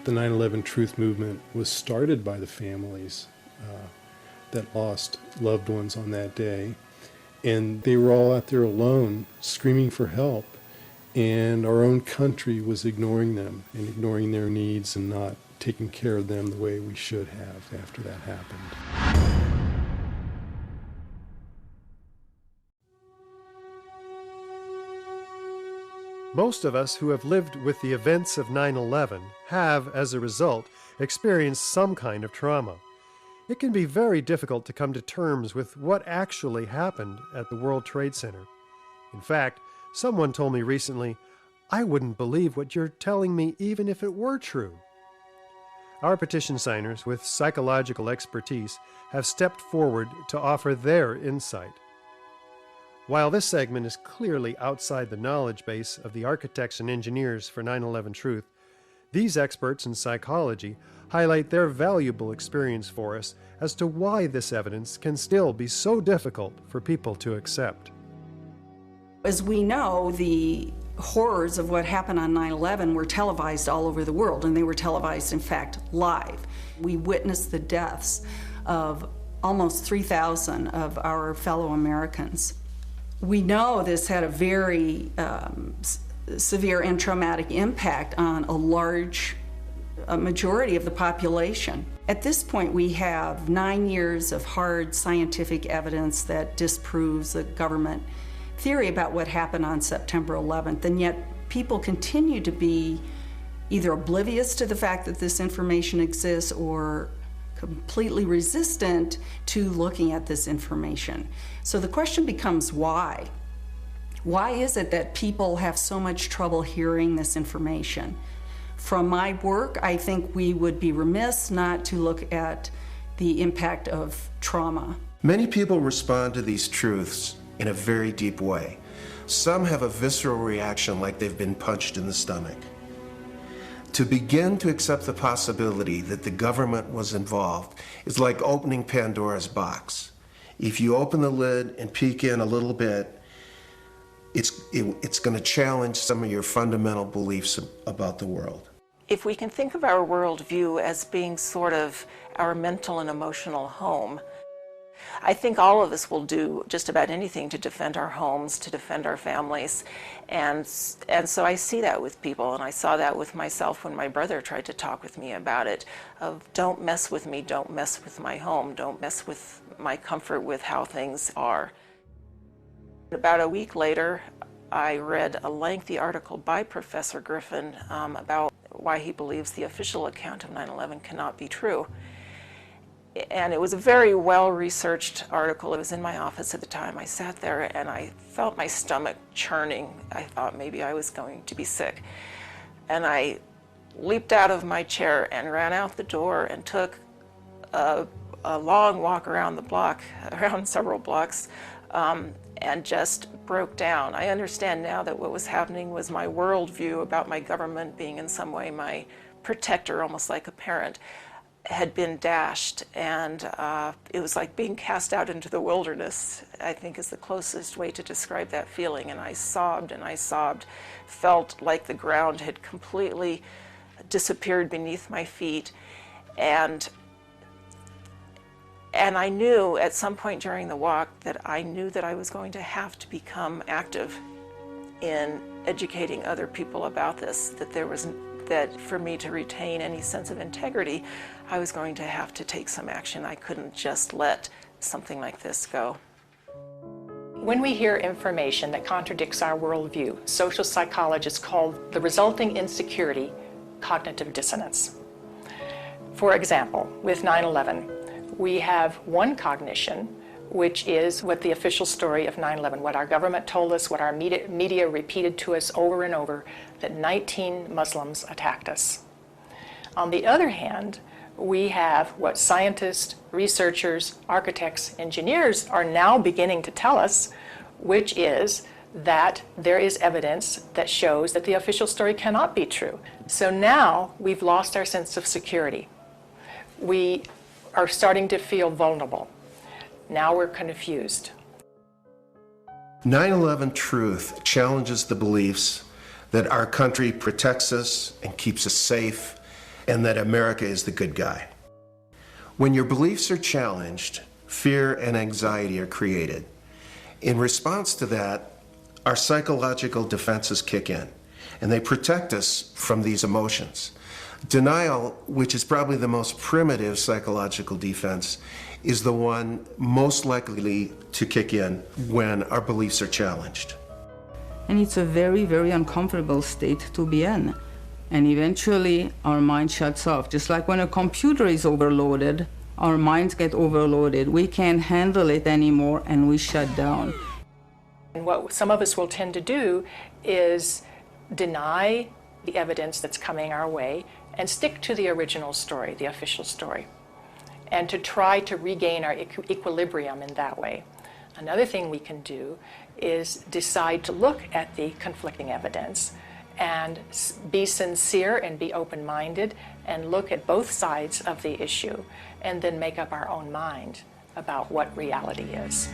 The 9/11 Truth movement was started by the families that lost loved ones on that day, and they were all out there alone screaming for help, and our own country was ignoring them and ignoring their needs and not taking care of them the way we should have after that happened.
Most of us who have lived with the events of 9/11 have, as a result, experienced some kind of trauma. It can be very difficult to come to terms with what actually happened at the World Trade Center. In fact, someone told me recently, "I wouldn't believe what you're telling me even if it were true." Our petition signers with psychological expertise have stepped forward to offer their insight. While this segment is clearly outside the knowledge base of the architects and engineers for 9/11 Truth, these experts in psychology highlight their valuable experience for us as to why this evidence can still be so difficult for people to accept.
As we know, the horrors of what happened on 9/11 were televised all over the world, and they were televised, in fact, live. We witnessed the deaths of almost 3,000 of our fellow Americans. We know this had a very severe and traumatic impact on a large majority of the population. At this point, we have 9 years of hard scientific evidence that disproves the government theory about what happened on September 11th, and yet people continue to be either oblivious to the fact that this information exists or completely resistant to looking at this information. So the question becomes why? Why is it that people have so much trouble hearing this information? From my work, I think we would be remiss not to look at the impact of trauma.
Many people respond to these truths in a very deep way. Some have a visceral reaction like they've been punched in the stomach. To begin to accept the possibility that the government was involved is like opening Pandora's box. If you open the lid and peek in a little bit, it's going to challenge some of your fundamental beliefs about the world.
If we can think of our worldview as being sort of our mental and emotional home, I think all of us will do just about anything to defend our homes, to defend our families. And so I see that with people, and I saw that with myself when my brother tried to talk with me about it, of don't mess with me, don't mess with my home, don't mess with my comfort with how things are. About a week later, I read a lengthy article by Professor Griffin about why he believes the official account of 9/11 cannot be true. And it was a very well-researched article. It was in my office at the time. I sat there and I felt my stomach churning. I thought maybe I was going to be sick. And I leaped out of my chair and ran out the door and took a long walk around the block, around several blocks, and just broke down. I understand now that what was happening was my worldview about my government being in some way my protector, almost like a parent, had been dashed, and it was like being cast out into the wilderness, I think is the closest way to describe that feeling. And I sobbed, felt like the ground had completely disappeared beneath my feet. And I knew at some point during the walk that I knew that I was going to have to become active in educating other people about this, that for me to retain any sense of integrity, I was going to have to take some action. I couldn't just let something like this go.
When we hear information that contradicts our worldview, social psychologists call the resulting insecurity cognitive dissonance. For example, with 9/11, we have one cognition, which is what the official story of 9/11, what our government told us, what our media repeated to us over and over, that 19 Muslims attacked us. On the other hand, we have what scientists, researchers, architects, engineers are now beginning to tell us, which is that there is evidence that shows that the official story cannot be true. So now we've lost our sense of security. We are starting to feel vulnerable. Now we're confused.
9/11 truth challenges the beliefs that our country protects us and keeps us safe, and that America is the good guy. When your beliefs are challenged, fear and anxiety are created. In response to that, our psychological defenses kick in, and they protect us from these emotions. Denial, which is probably the most primitive psychological defense, is the one most likely to kick in when our beliefs are challenged.
And it's a very, very uncomfortable state to be in. And eventually our mind shuts off. Just like when a computer is overloaded, our minds get overloaded. We can't handle it anymore and we shut down.
And what some of us will tend to do is deny the evidence that's coming our way and stick to the original story, the official story, and to try to regain our equilibrium in that way. Another thing we can do is decide to look at the conflicting evidence and be sincere and be open-minded and look at both sides of the issue and then make up our own mind about what reality is.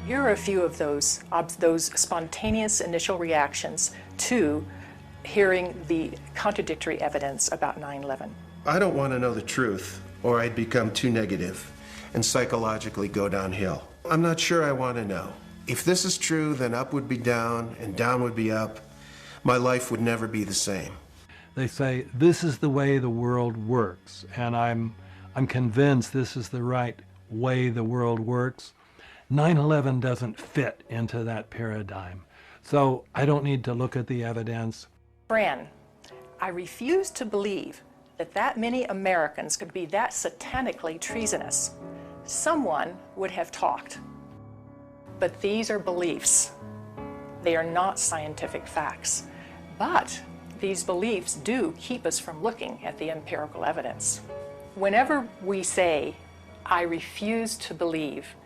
Here are a few of those spontaneous initial reactions to hearing the contradictory evidence about 9/11.
I don't want to know the truth, or I'd become too negative and psychologically go downhill. I'm not sure I want to know. If this is true, then up would be down and down would be up. My life would never be the same.
They say this is the way the world works, and I'm convinced this is the right way the world works. 9/11 doesn't fit into that paradigm. So I don't need to look at the evidence.
Fran, I refuse to believe that many Americans could be that satanically treasonous. Someone would have talked. But these are beliefs. They are not scientific facts. But these beliefs do keep us from looking at the empirical evidence. Whenever we say, I refuse to believe,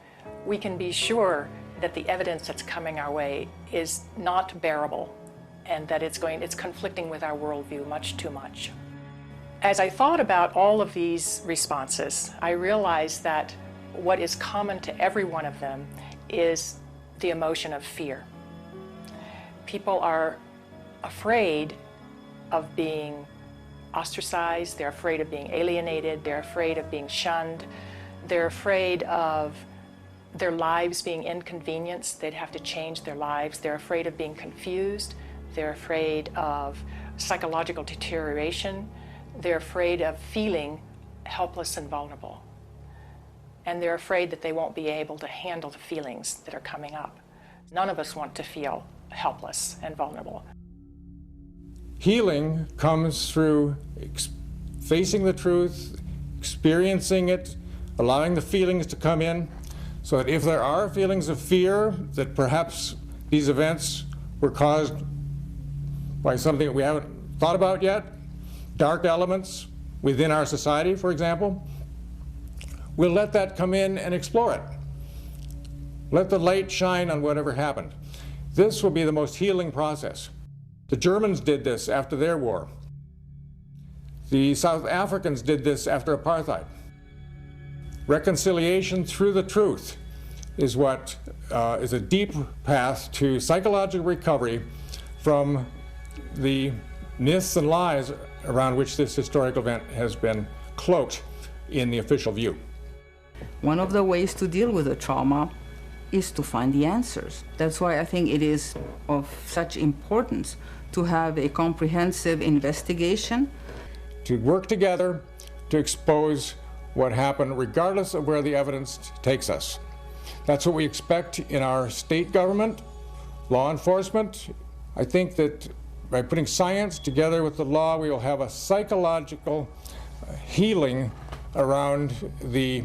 we can be sure that the evidence that's coming our way is not bearable and that it's conflicting with our worldview much too much. As I thought about all of these responses, I realized that what is common to every one of them is the emotion of fear. People are afraid of being ostracized, they're afraid of being alienated, they're afraid of being shunned, they're afraid of their lives being inconvenienced, they'd have to change their lives, they're afraid of being confused, they're afraid of psychological deterioration, they're afraid of feeling helpless and vulnerable. And they're afraid that they won't be able to handle the feelings that are coming up. None of us want to feel helpless and vulnerable.
Healing comes through facing the truth, experiencing it, allowing the feelings to come in, so that if there are feelings of fear that perhaps these events were caused by something that we haven't thought about yet, dark elements within our society, for example, we'll let that come in and explore it. Let the light shine on whatever happened. This will be the most healing process. The Germans did this after their war. The South Africans did this after apartheid. Reconciliation through the truth is what is a deep path to psychological recovery from the myths and lies around which this historical event has been cloaked in the official view.
One of the ways to deal with the trauma is to find the answers. That's why I think it is of such importance to have a comprehensive investigation.
To work together to expose what happened, regardless of where the evidence takes us. That's what we expect in our state government, law enforcement. I think that by putting science together with the law, we will have a psychological healing around the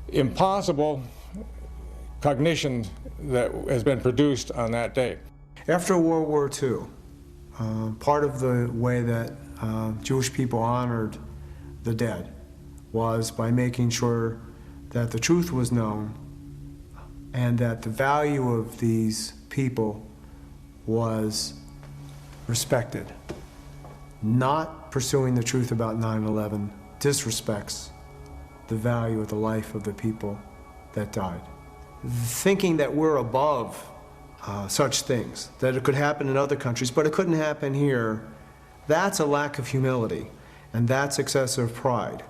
impossible cognition that has been produced on that day.
After World War II, part of the way that Jewish people honored the dead was by making sure that the truth was known and that the value of these people was respected. Not pursuing the truth about 9/11 disrespects the value of the life of the people that died. Thinking that we're above such things, that it could happen in other countries, but it couldn't happen here, that's a lack of humility, and that's excessive pride.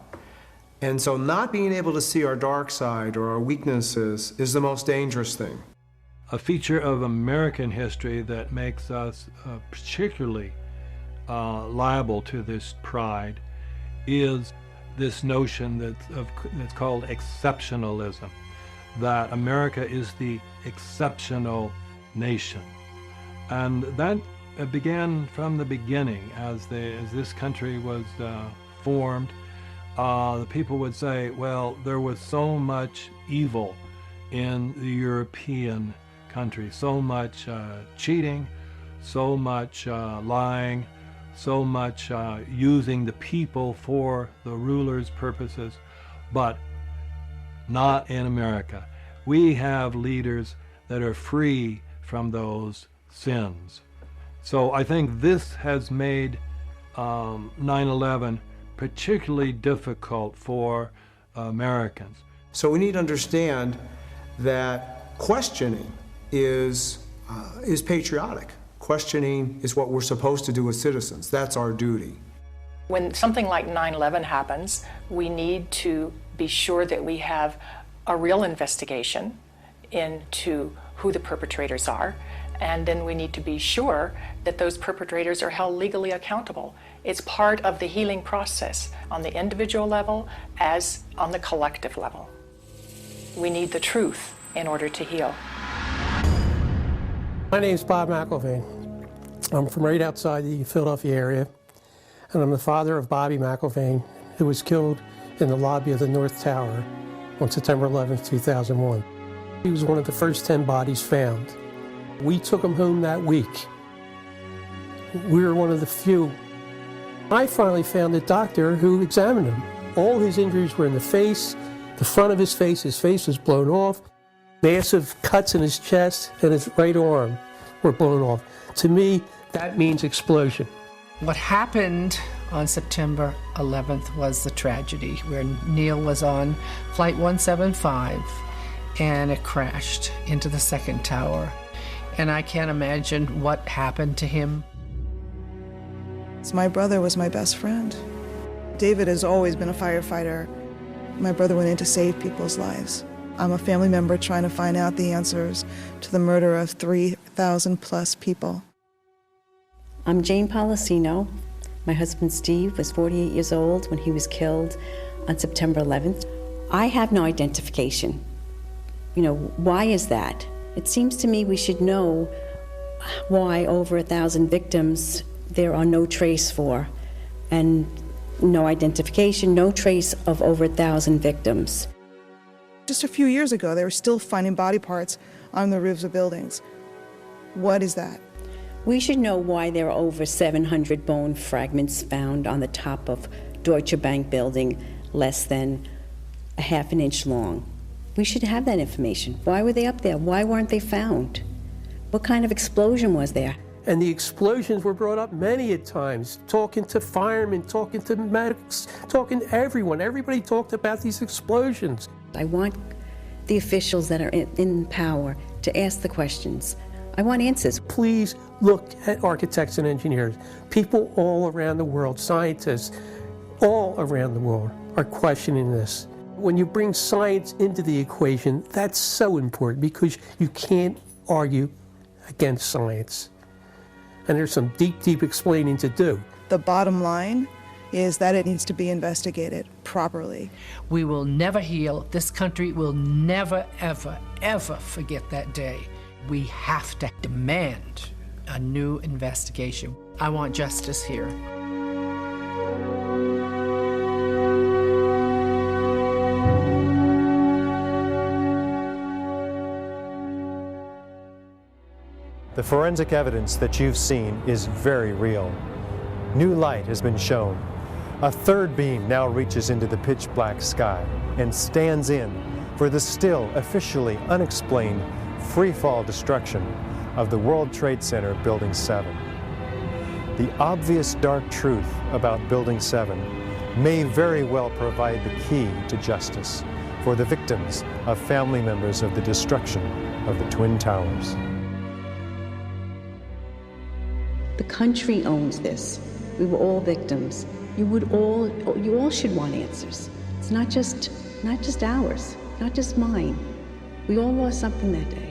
And so not being able to see our dark side or our weaknesses is the most dangerous thing.
A feature of American history that makes us particularly liable to this pride is this notion that's called exceptionalism, that America is the exceptional nation. And that began from the beginning as this country was formed. The people would say, well, there was so much evil in the European country, so much cheating, so much lying, so much using the people for the ruler's purposes, but not in America. We have leaders that are free from those sins. So I think this has made 9/11 particularly difficult for Americans.
So we need to understand that Questioning is patriotic. Questioning is what we're supposed to do as citizens. That's our duty.
When something like 9/11 happens, we need to be sure that we have a real investigation into who the perpetrators are, and then we need to be sure that those perpetrators are held legally accountable. It's part of the healing process on the individual level as on the collective level. We need the truth in order to heal.
My name's Bob McIlvaine. I'm from right outside the Philadelphia area, and I'm the father of Bobby McIlvaine, who was killed in the lobby of the North Tower on September 11, 2001. He was one of the first 10 bodies found. We took him home that week. We were one of the few. I finally found a doctor who examined him. All his injuries were in the face, the front of his face was blown off, massive cuts in his chest and his right arm were blown off. To me, that means explosion.
What happened on September 11th was the tragedy where Neil was on Flight 175 and it crashed into the second tower. And I can't imagine what happened to him.
My brother was my best friend. David has always been a firefighter. My brother went in to save people's lives. I'm a family member trying to find out the answers to the murder of 3,000 plus people.
I'm Jane Policino. My husband Steve was 48 years old when he was killed on September 11th. I have no identification. Why is that? It seems to me we should know why over 1,000 victims there are no trace for, and no identification, no trace of over 1,000 victims.
Just a few years ago, they were still finding body parts on the roofs of buildings. What is that?
We should know why there are over 700 bone fragments found on the top of Deutsche Bank building less than a half an inch long. We should have that information. Why were they up there? Why weren't they found? What kind of explosion was there?
And the explosions were brought up many a times, talking to firemen, talking to medics, talking to everyone. Everybody talked about these explosions.
I want the officials that are in power to ask the questions. I want answers.
Please look at architects and engineers. People all around the world, scientists all around the world are questioning this. When you bring science into the equation, that's so important because you can't argue against science. And there's some deep, deep explaining to do.
The bottom line is that it needs to be investigated properly.
We will never heal. This country will never, ever, ever forget that day. We have to demand a new investigation. I want justice here.
The forensic evidence that you've seen is very real. New light has been shown. A third beam now reaches into the pitch black sky and stands in for the still officially unexplained free-fall destruction of the World Trade Center Building 7. The obvious dark truth about Building 7 may very well provide the key to justice for the victims of family members of the destruction of the Twin Towers.
The country owns this. We were all victims. You all should want answers. It's not just ours, not just mine. We all lost something that day.